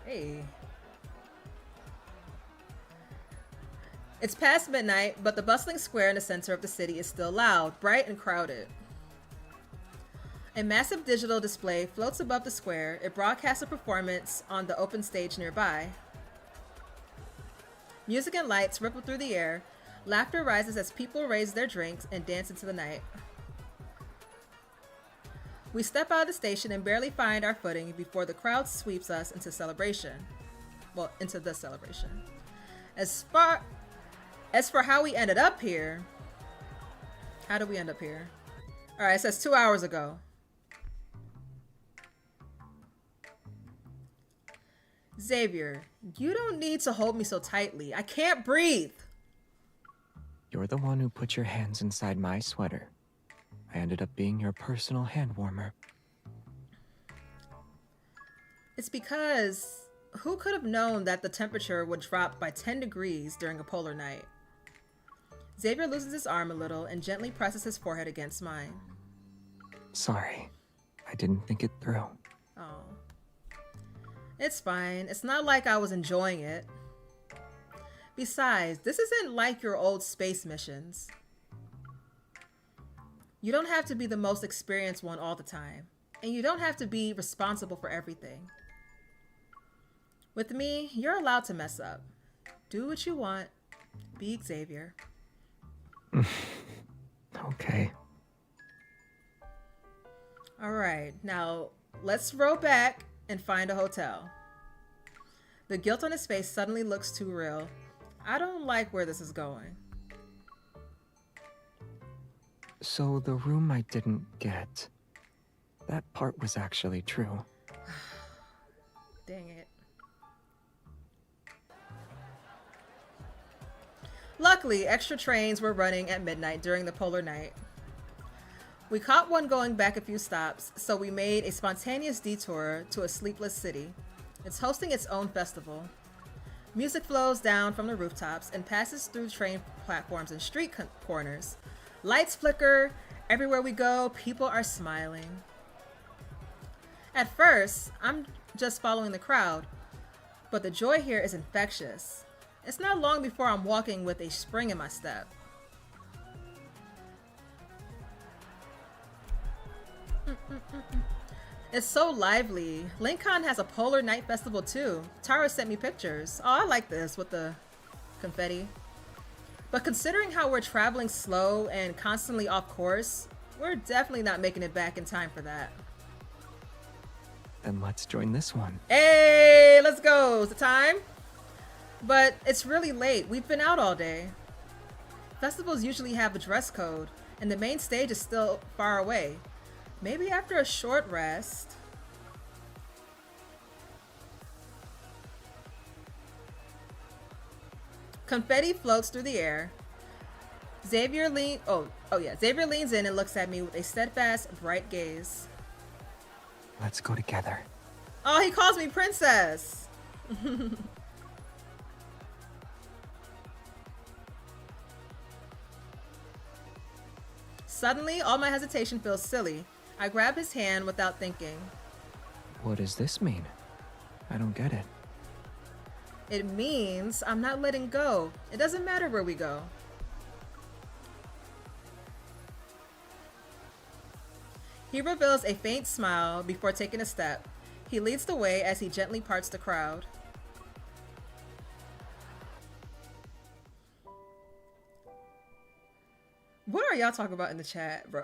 Hey. It's past midnight, but the bustling square in the center of the city is still loud, bright, and crowded. A massive digital display floats above the square. It broadcasts a performance on the open stage nearby. Music and lights ripple through the air. Laughter rises as people raise their drinks and dance into the night. We step out of the station and barely find our footing before the crowd sweeps us into celebration. Well, into the celebration. As for how we ended up here, how did we end up here? All right, it says 2 hours ago. Xavier, you don't need to hold me so tightly. I can't breathe. You're the one who put your hands inside my sweater. I ended up being your personal hand warmer. It's because who could have known that the temperature would drop by 10 degrees during a polar night? Xavier loosens his arm a little and gently presses his forehead against mine. Sorry, I didn't think it through. Oh. It's fine. It's not like I was enjoying it. Besides, this isn't like your old space missions. You don't have to be the most experienced one all the time, and you don't have to be responsible for everything. With me, you're allowed to mess up. Do what you want. Be Xavier. Okay. All right, now let's row back and find a hotel. The guilt on his face suddenly looks too real. I don't like where this is going. So the room I didn't get, that part was actually true. Dang it. Luckily, extra trains were running at midnight during the polar night. We caught one going back a few stops, so we made a spontaneous detour to a sleepless city. It's hosting its own festival. Music flows down from the rooftops and passes through train platforms and street corners. Lights flicker. Everywhere we go, people are smiling. At first, I'm just following the crowd, but the joy here is infectious. It's not long before I'm walking with a spring in my step. It's so lively. Lincoln has a Polar Night Festival too. Tara sent me pictures. Oh, I like this with the confetti. But considering how we're traveling slow and constantly off course, we're definitely not making it back in time for that. Then let's join this one. Hey, let's go. It's the time. But it's really late. We've been out all day. Festivals usually have a dress code, and the main stage is still far away. Maybe after a short rest. Confetti floats through the air. Xavier leans in and looks at me with a steadfast, bright gaze. Let's go together. Oh, he calls me princess. Suddenly, all my hesitation feels silly. I grab his hand without thinking. What does this mean? I don't get it. It means I'm not letting go. It doesn't matter where we go. He reveals a faint smile before taking a step. He leads the way as he gently parts the crowd. What are y'all talking about in the chat, bro?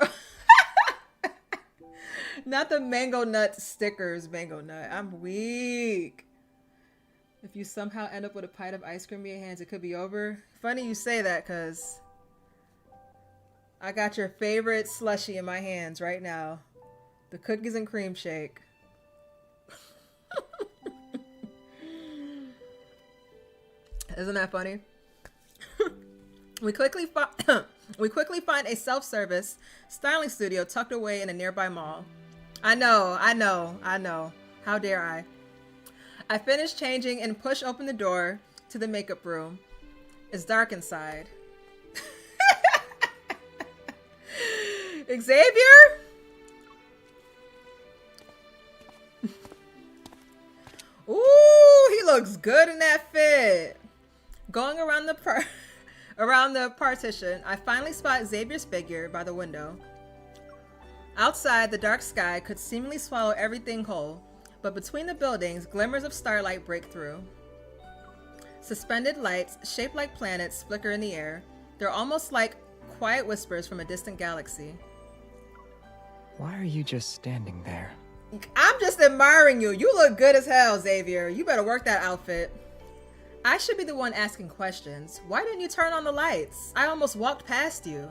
Not the mango nut stickers, mango nut. I'm weak. If you somehow end up with a pint of ice cream in your hands, it could be over. Funny you say that, because I got your favorite slushie in my hands right now. The cookies and cream shake. Isn't that funny? We quickly find a self-service styling studio tucked away in a nearby mall. I know. How dare I? I finish changing and push open the door to the makeup room. It's dark inside. Xavier? Ooh, he looks good in that fit. Going around the partition, I finally spot Xavier's figure by the window. Outside, the dark sky could seemingly swallow everything whole, but between the buildings, glimmers of starlight break through. Suspended lights, shaped like planets, flicker in the air. They're almost like quiet whispers from a distant galaxy. Why are you just standing there? I'm just admiring you. You look good as hell, Xavier. You better work that outfit. I should be the one asking questions. Why didn't you turn on the lights? I almost walked past you.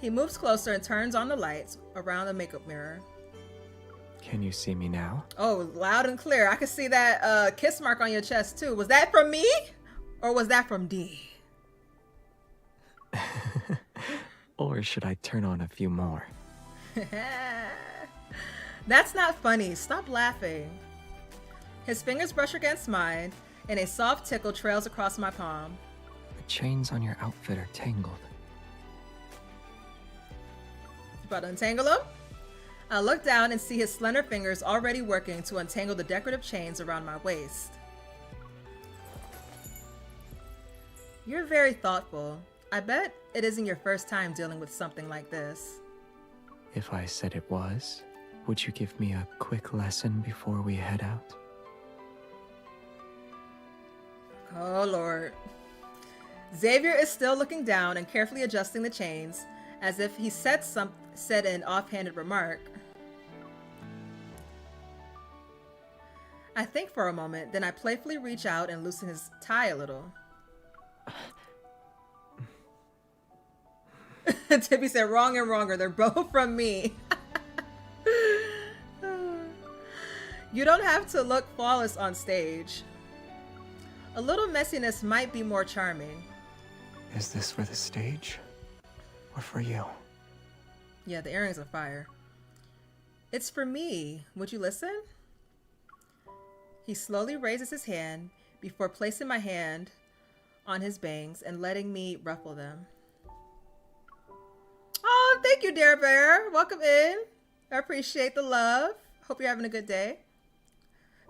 He moves closer and turns on the lights around the makeup mirror. Can you see me now? Oh, loud and clear. I could see that kiss mark on your chest too. Was that from me? Or was that from D? Or should I turn on a few more? That's not funny. Stop laughing. His fingers brush against mine, and a soft tickle trails across my palm. The chains on your outfit are tangled. You about to untangle them? I look down and see his slender fingers already working to untangle the decorative chains around my waist. You're very thoughtful. I bet it isn't your first time dealing with something like this. If I said it was, would you give me a quick lesson before we head out? Oh, Lord. Xavier is still looking down and carefully adjusting the chains, as if he said an offhanded remark. I think for a moment, then I playfully reach out and loosen his tie a little. Tippy said, wrong and wronger. They're both from me. You don't have to look flawless on stage. A little messiness might be more charming. Is this for the stage? Or for you? Yeah, the earrings are fire. It's for me. Would you listen? He slowly raises his hand, before placing my hand on his bangs and letting me ruffle them. Oh, thank you, Dare Bear. Welcome in. I appreciate the love. Hope you're having a good day.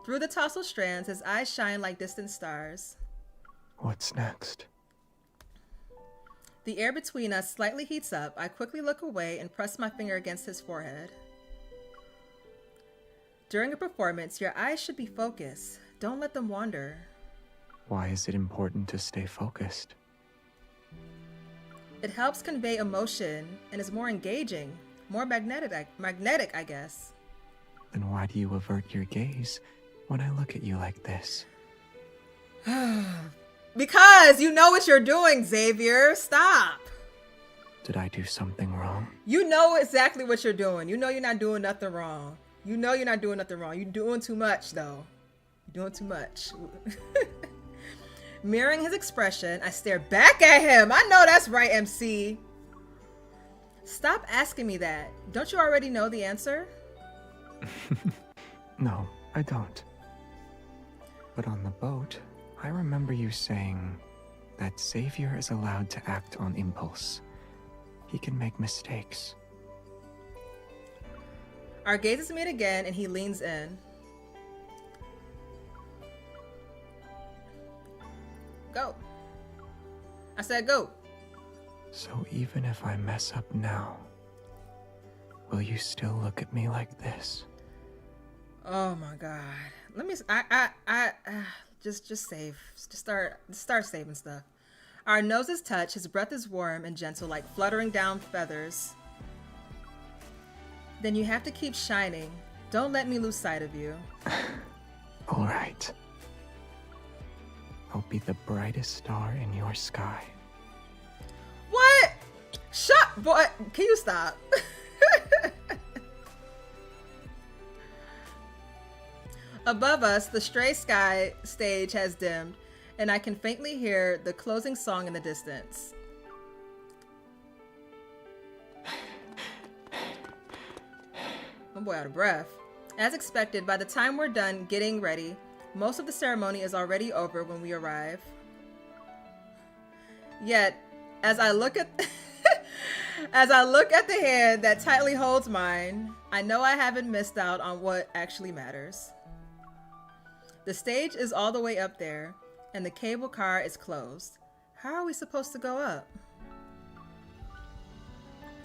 Through the tousled strands, his eyes shine like distant stars. What's next? The air between us slightly heats up. I quickly look away and press my finger against his forehead. During a performance, your eyes should be focused. Don't let them wander. Why is it important to stay focused? It helps convey emotion and is more engaging, more magnetic, I guess. Then why do you avert your gaze when I look at you like this? Because you know what you're doing, Xavier. Stop. Did I do something wrong? You know exactly what you're doing. You know you're not doing nothing wrong. You know you're not doing nothing wrong. You're doing too much, though. You're doing too much. Mirroring his expression, I stare back at him. I know that's right, MC. Stop asking me that. Don't you already know the answer? No, I don't. But on the boat, I remember you saying that Xavier is allowed to act on impulse. He can make mistakes. Our gazes meet again, and he leans in. Go. I said go. So even if I mess up now, will you still look at me like this? Oh my God. Let me. Just save. Just start saving stuff. Our noses touch. His breath is warm and gentle, like fluttering down feathers. Then you have to keep shining. Don't let me lose sight of you. All right. I'll be the brightest star in your sky. What? Shut, boy. Can you stop? Above us, the Stray Sky stage has dimmed, and I can faintly hear the closing song in the distance. My boy out of breath. As expected, by the time we're done getting ready, most of the ceremony is already over when we arrive. Yet, as I look at the hand that tightly holds mine, I know I haven't missed out on what actually matters. The stage is all the way up there, and the cable car is closed. How are we supposed to go up?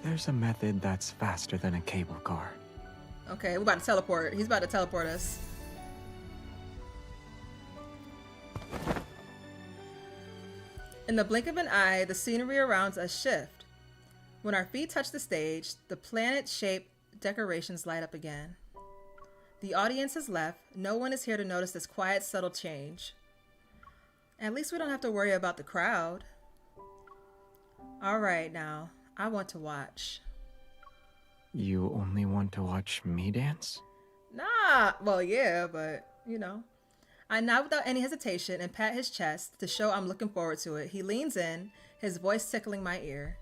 There's a method that's faster than a cable car. Okay, we're about to teleport. He's about to teleport us. In the blink of an eye, the scenery around us shift. When our feet touch the stage, the planet-shaped decorations light up again. The audience has left. No one is here to notice this quiet, subtle change. At least we don't have to worry about the crowd. All right, now, I want to watch. You only want to watch me dance? Nah, well, yeah, but, you know. I nod without any hesitation and pat his chest to show I'm looking forward to it. He leans in, his voice tickling my ear.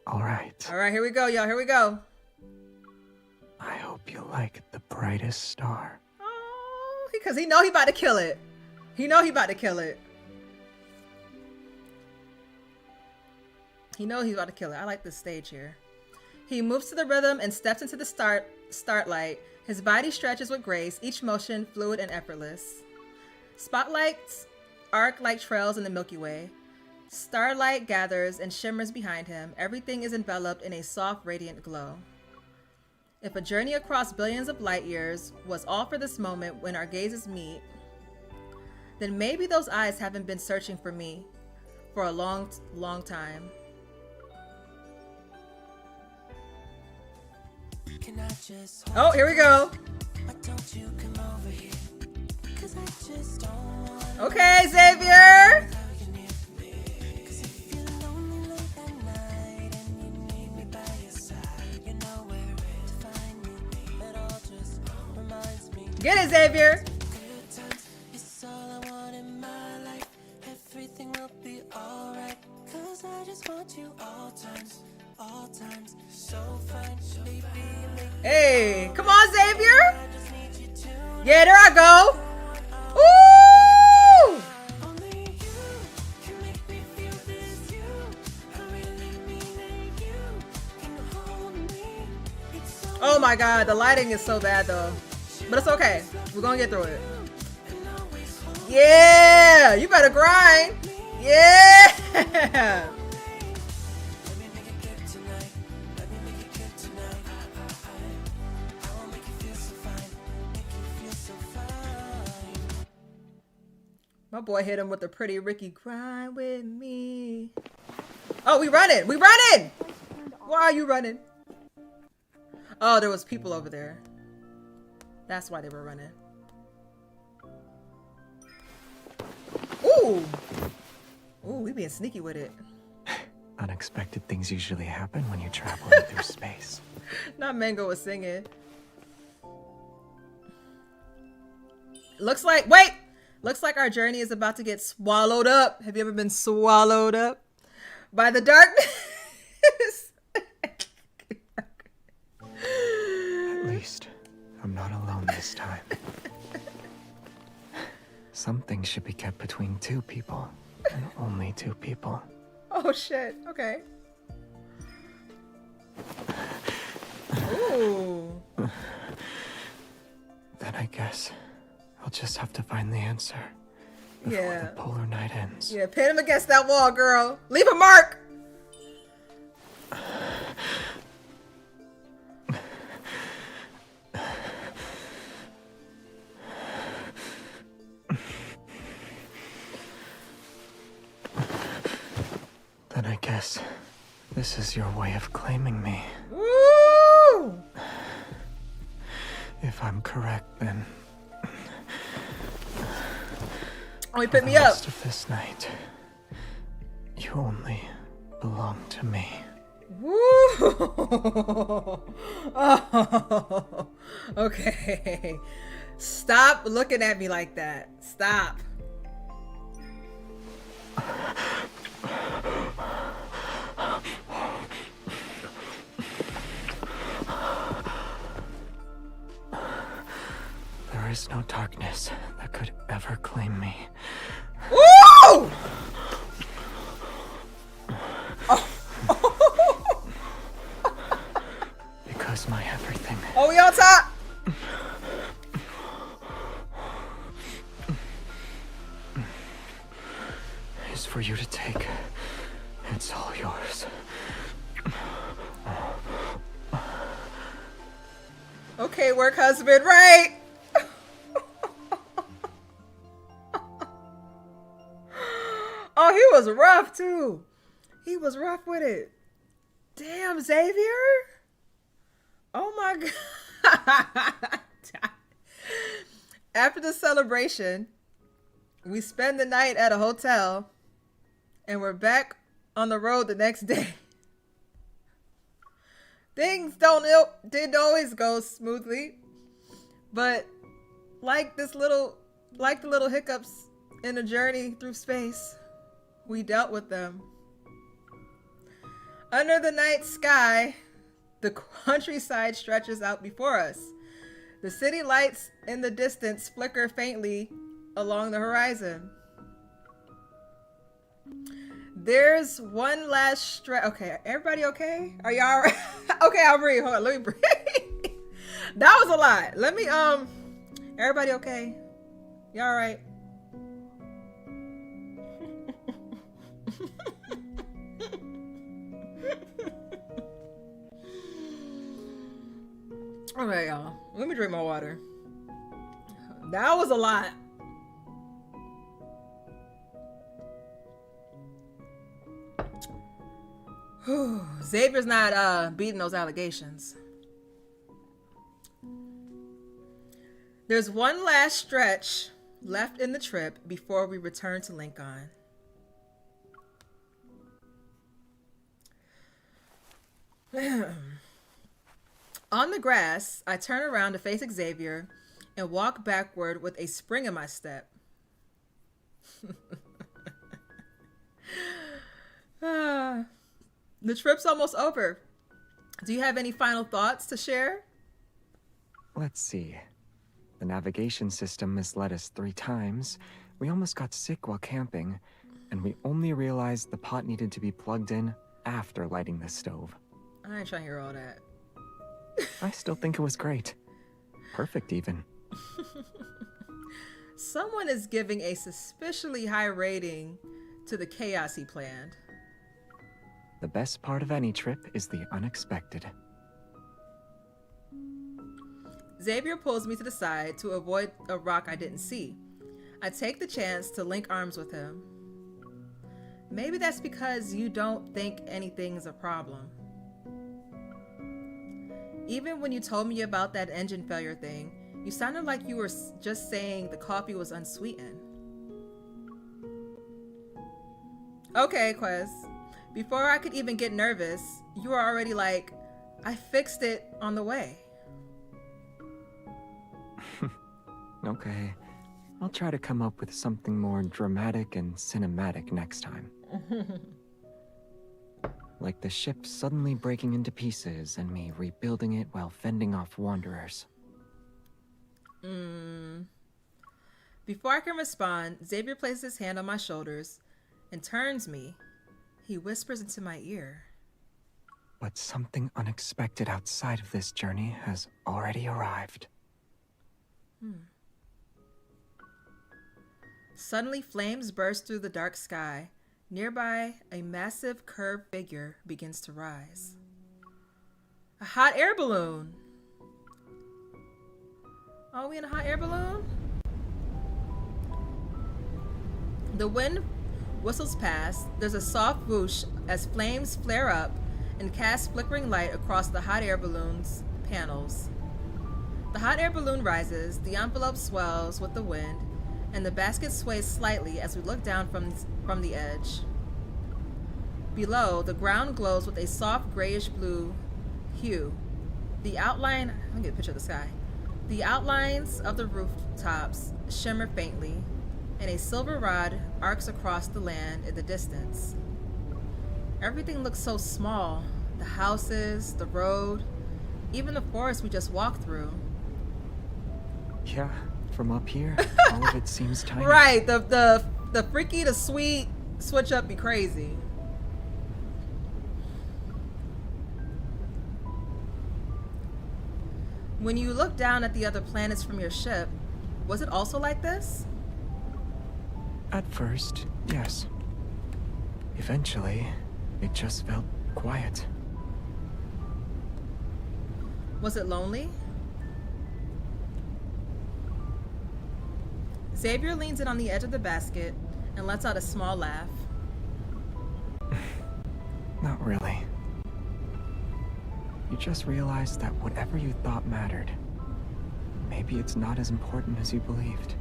All right. All right, here we go, y'all. Here we go. I hope you like the brightest star. Oh, because he know he about to kill it. He know he about to kill it. He know he's about to kill it. I like this stage here. He moves to the rhythm and steps into the starlight. His body stretches with grace, each motion fluid and effortless. Spotlights arc like trails in the Milky Way. Starlight gathers and shimmers behind him. Everything is enveloped in a soft, radiant glow. If a journey across billions of light years was all for this moment when our gazes meet, then maybe those eyes haven't been searching for me for a long, long time. Oh, here we go. Okay, Xavier. Get it, Xavier. Hey, come on, Xavier. Yeah, there I go. Ooh! Oh my god, the lighting is so bad though. But it's okay. We're gonna get through it. Yeah! You better grind! Yeah! My boy hit him with a pretty Ricky grind with me. Oh, we running! We running! Why are you running? Oh, there was people over there. That's why they were running. Ooh! Ooh, we being sneaky with it. Unexpected things usually happen when you're traveling through space. Not Mango was singing. Looks like, wait! Looks like our journey is about to get swallowed up. Have you ever been swallowed up by the darkness? At least, I'm not alone this time. Some things should be kept between two people, and only two people. Oh shit, okay. Ooh. Then I guess I'll just have to find the answer before the polar night ends. Yeah, pin him against that wall, girl. Leave a mark! Then I guess this is your way of claiming me. Woo! If I'm correct, then oh, he put me the up. rest of this night, you only belong to me. Woo! Oh, okay. Stop looking at me like that. Stop. There is no darkness that could ever claim me. Woo! Because my everything. Oh, we on top. Is for you to take. It's all yours. Okay, work husband, right? Oh, he was rough too. He was rough with it. Damn, Xavier. Oh my god. After the celebration, we spend the night at a hotel and we're back on the road the next day. Things didn't always go smoothly, but like the little hiccups in the journey through space, we dealt with them. Under the night sky, the countryside stretches out before us. The city lights in the distance flicker faintly along the horizon. There's one last stretch. Okay, everybody okay? Are y'all all right? Okay, I'll breathe. Hold on, let me breathe. That was a lot. Let me, everybody okay? Y'all all right? Okay, y'all. Let me drink my water. That was a lot. Xavier's not beating those allegations. There's one last stretch left in the trip before we return to Lincoln. On the grass, I turn around to face Xavier and walk backward with a spring in my step. The trip's almost over. Do you have any final thoughts to share? Let's see. The navigation system misled us 3 times, we almost got sick while camping, and we only realized the pot needed to be plugged in after lighting the stove. I ain't trying to hear all that. I still think it was great. Perfect, even. Someone is giving a suspiciously high rating to the chaos he planned. The best part of any trip is the unexpected. Xavier pulls me to the side to avoid a rock I didn't see. I take the chance to link arms with him. Maybe that's because you don't think anything's a problem. Even when you told me about that engine failure thing, you sounded like you were just saying the coffee was unsweetened. Okay, Quez. Before I could even get nervous, you were already like, I fixed it on the way. Okay, I'll try to come up with something more dramatic and cinematic next time. Like the ship suddenly breaking into pieces and me rebuilding it while fending off wanderers. Before I can respond, Xavier places his hand on my shoulders and turns me. He whispers into my ear. But something unexpected outside of this journey has already arrived. Suddenly, flames burst through the dark sky. Nearby, a massive curved figure begins to rise. A hot air balloon! Are we in a hot air balloon? The wind whistles past. There's a soft whoosh as flames flare up and cast flickering light across the hot air balloon's panels. The hot air balloon rises, the envelope swells with the wind, and the basket sways slightly as we look down from the edge. Below, the ground glows with a soft grayish-blue hue. Let me get a picture of the sky. The outlines of the rooftops shimmer faintly, and a silver rod arcs across the land in the distance. Everything looks so small. The houses, the road, even the forest we just walked through. Yeah, from up here, all of it seems tiny. Right, the freaky to sweet switch up be crazy. When you look down at the other planets from your ship, was it also like this? At first, yes. Eventually, it just felt quiet. Was it lonely? Xavier leans in on the edge of the basket and lets out a small laugh. Not really. You just realize that whatever you thought mattered, maybe it's not as important as you believed.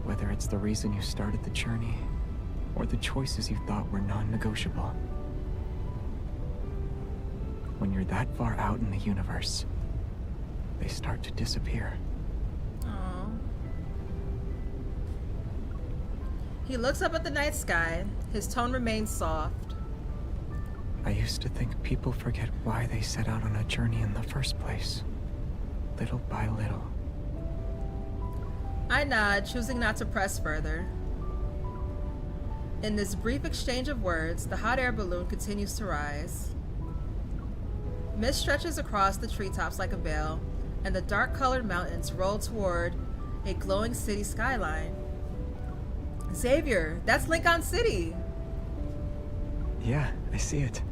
Whether it's the reason you started the journey, or the choices you thought were non-negotiable. When you're that far out in the universe, they start to disappear. Aww. He looks up at the night sky. His tone remains soft. I used to think people forget why they set out on a journey in the first place. Little by little. I nod, choosing not to press further. In this brief exchange of words, the hot air balloon continues to rise. Mist stretches across the treetops like a veil, and the dark-colored mountains roll toward a glowing city skyline. Xavier, that's Lincoln City! Yeah, I see it.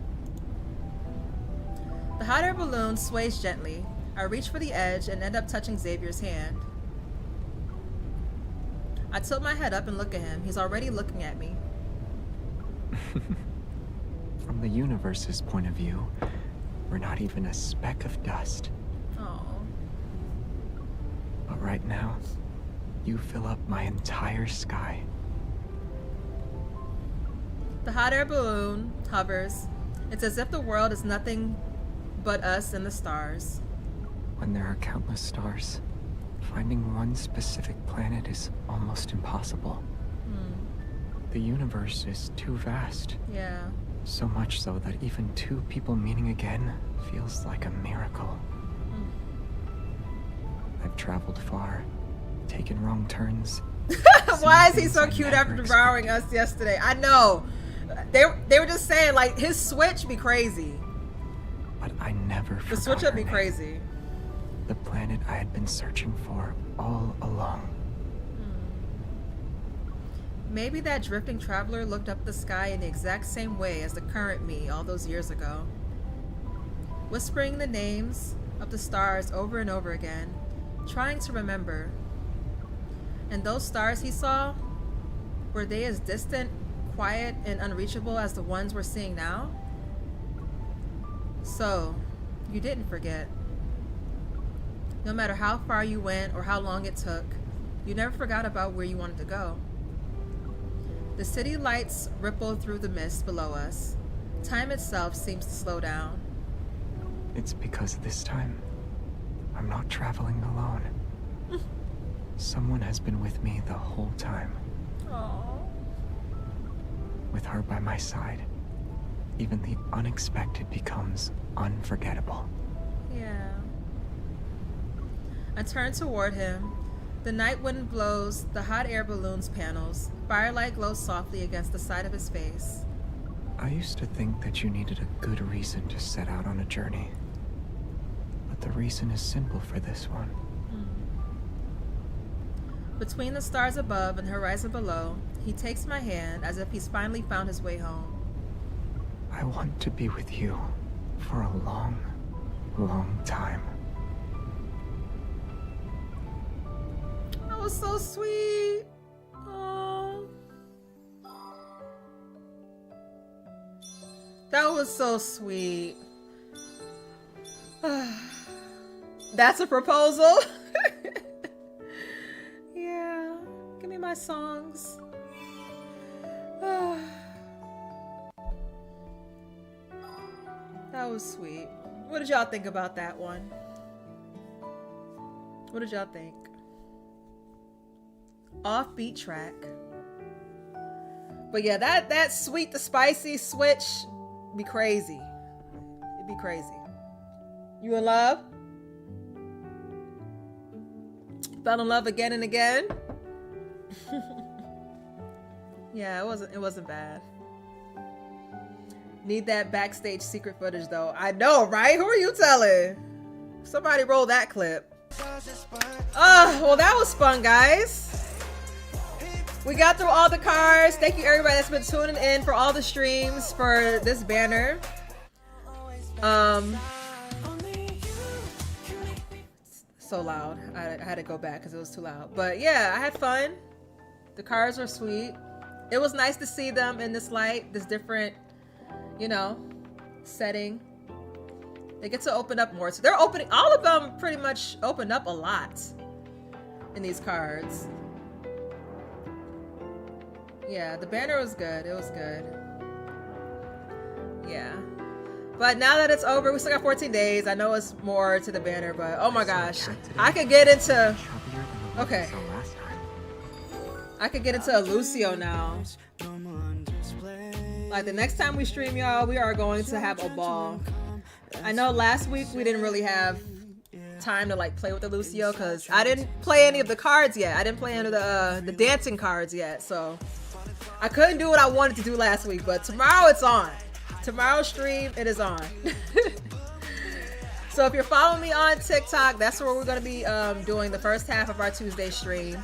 The hot air balloon sways gently. I reach for the edge and end up touching Xavier's hand. I tilt my head up and look at him. He's already looking at me. From the universe's point of view, we're not even a speck of dust. Oh. But right now, you fill up my entire sky. The hot air balloon hovers. It's as if the world is nothing but us and the stars. When there are countless stars, finding one specific planet is almost impossible. The universe is too vast. Yeah. So much so that even 2 people meeting again feels like a miracle. I've traveled far, taken wrong turns. Why is he so cute after devouring us yesterday? I know. They were just saying, like, his switch be crazy. But I never The switch up be crazy. The planet I had been searching for all along. Maybe that drifting traveler looked up the sky in the exact same way as the current me all those years ago. Whispering the names of the stars over and over again, trying to remember. And those stars he saw, were they as distant, quiet, and unreachable as the ones we're seeing now? So, you didn't forget. No matter how far you went or how long it took, you never forgot about where you wanted to go. The city lights ripple through the mist below us. Time itself seems to slow down. It's because this time, I'm not traveling alone. Someone has been with me the whole time. Aww. With her by my side, even the unexpected becomes unforgettable. Yeah. I turn toward him. The night wind blows the hot air balloon's panels. Firelight glows softly against the side of his face. I used to think that you needed a good reason to set out on a journey. But the reason is simple for this one. Between the stars above and the horizon below, he takes my hand as if he's finally found his way home. I want to be with you for a long, long time. That was so sweet. Aww. That was so sweet. That's a proposal. Yeah. Give me my songs. That was sweet. What did y'all think about that one? What did y'all think? Offbeat track. But yeah, that sweet to spicy switch be crazy. It'd be crazy. You in love? Fell in love again and again? Yeah, it wasn't bad. Need that backstage secret footage though. I know, right? Who are you telling? Somebody roll that clip. Well, that was fun, guys. We got through all the cards. Thank you everybody that's been tuning in for all the streams for this banner. So loud. I had to go back because it was too loud. But yeah, I had fun. The cards were sweet. It was nice to see them in this light, this different, you know, setting. They get to open up more. So they're opening, all of them pretty much opened up a lot in these cards. Yeah, the banner was good. It was good. Yeah. But now that it's over, we still got 14 days. I know it's more to the banner, but oh my gosh. I could get into... Okay. I could get into a Lucio now. Like the next time we stream, y'all, we are going to have a ball. I know last week we didn't really have time to like play with the Lucio because I didn't play any of the cards yet. I didn't play any of the dancing cards yet, so I couldn't do what I wanted to do last week. But tomorrow it's on. Tomorrow's stream, it is on. So if you're following me on TikTok, that's where we're going to be doing the first half of our Tuesday stream.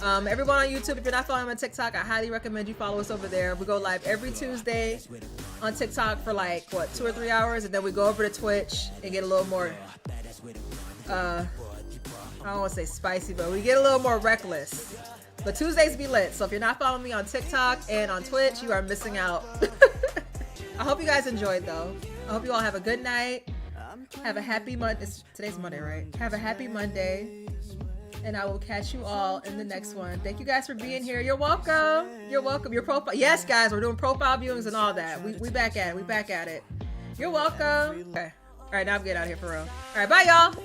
Everyone on YouTube, if you're not following me on TikTok, I highly recommend you follow us over there. We go live every Tuesday on TikTok for like, what, 2 or 3 hours, and then we go over to Twitch and get a little more, I don't want to say spicy, but we get a little more reckless. But Tuesdays be lit, so if you're not following me on TikTok and on Twitch, you are missing out. I hope you guys enjoyed, though. I hope you all have a good night. Have a happy Monday. Today's Monday, right? Have a happy Monday. And I will catch you all in the next one. Thank you guys for being here. You're welcome. You're welcome. Your profile. Yes, guys, we're doing profile viewings and all that. We back at it. We back at it. You're welcome. Okay. All right, now I'm getting out of here for real. All right, bye, y'all.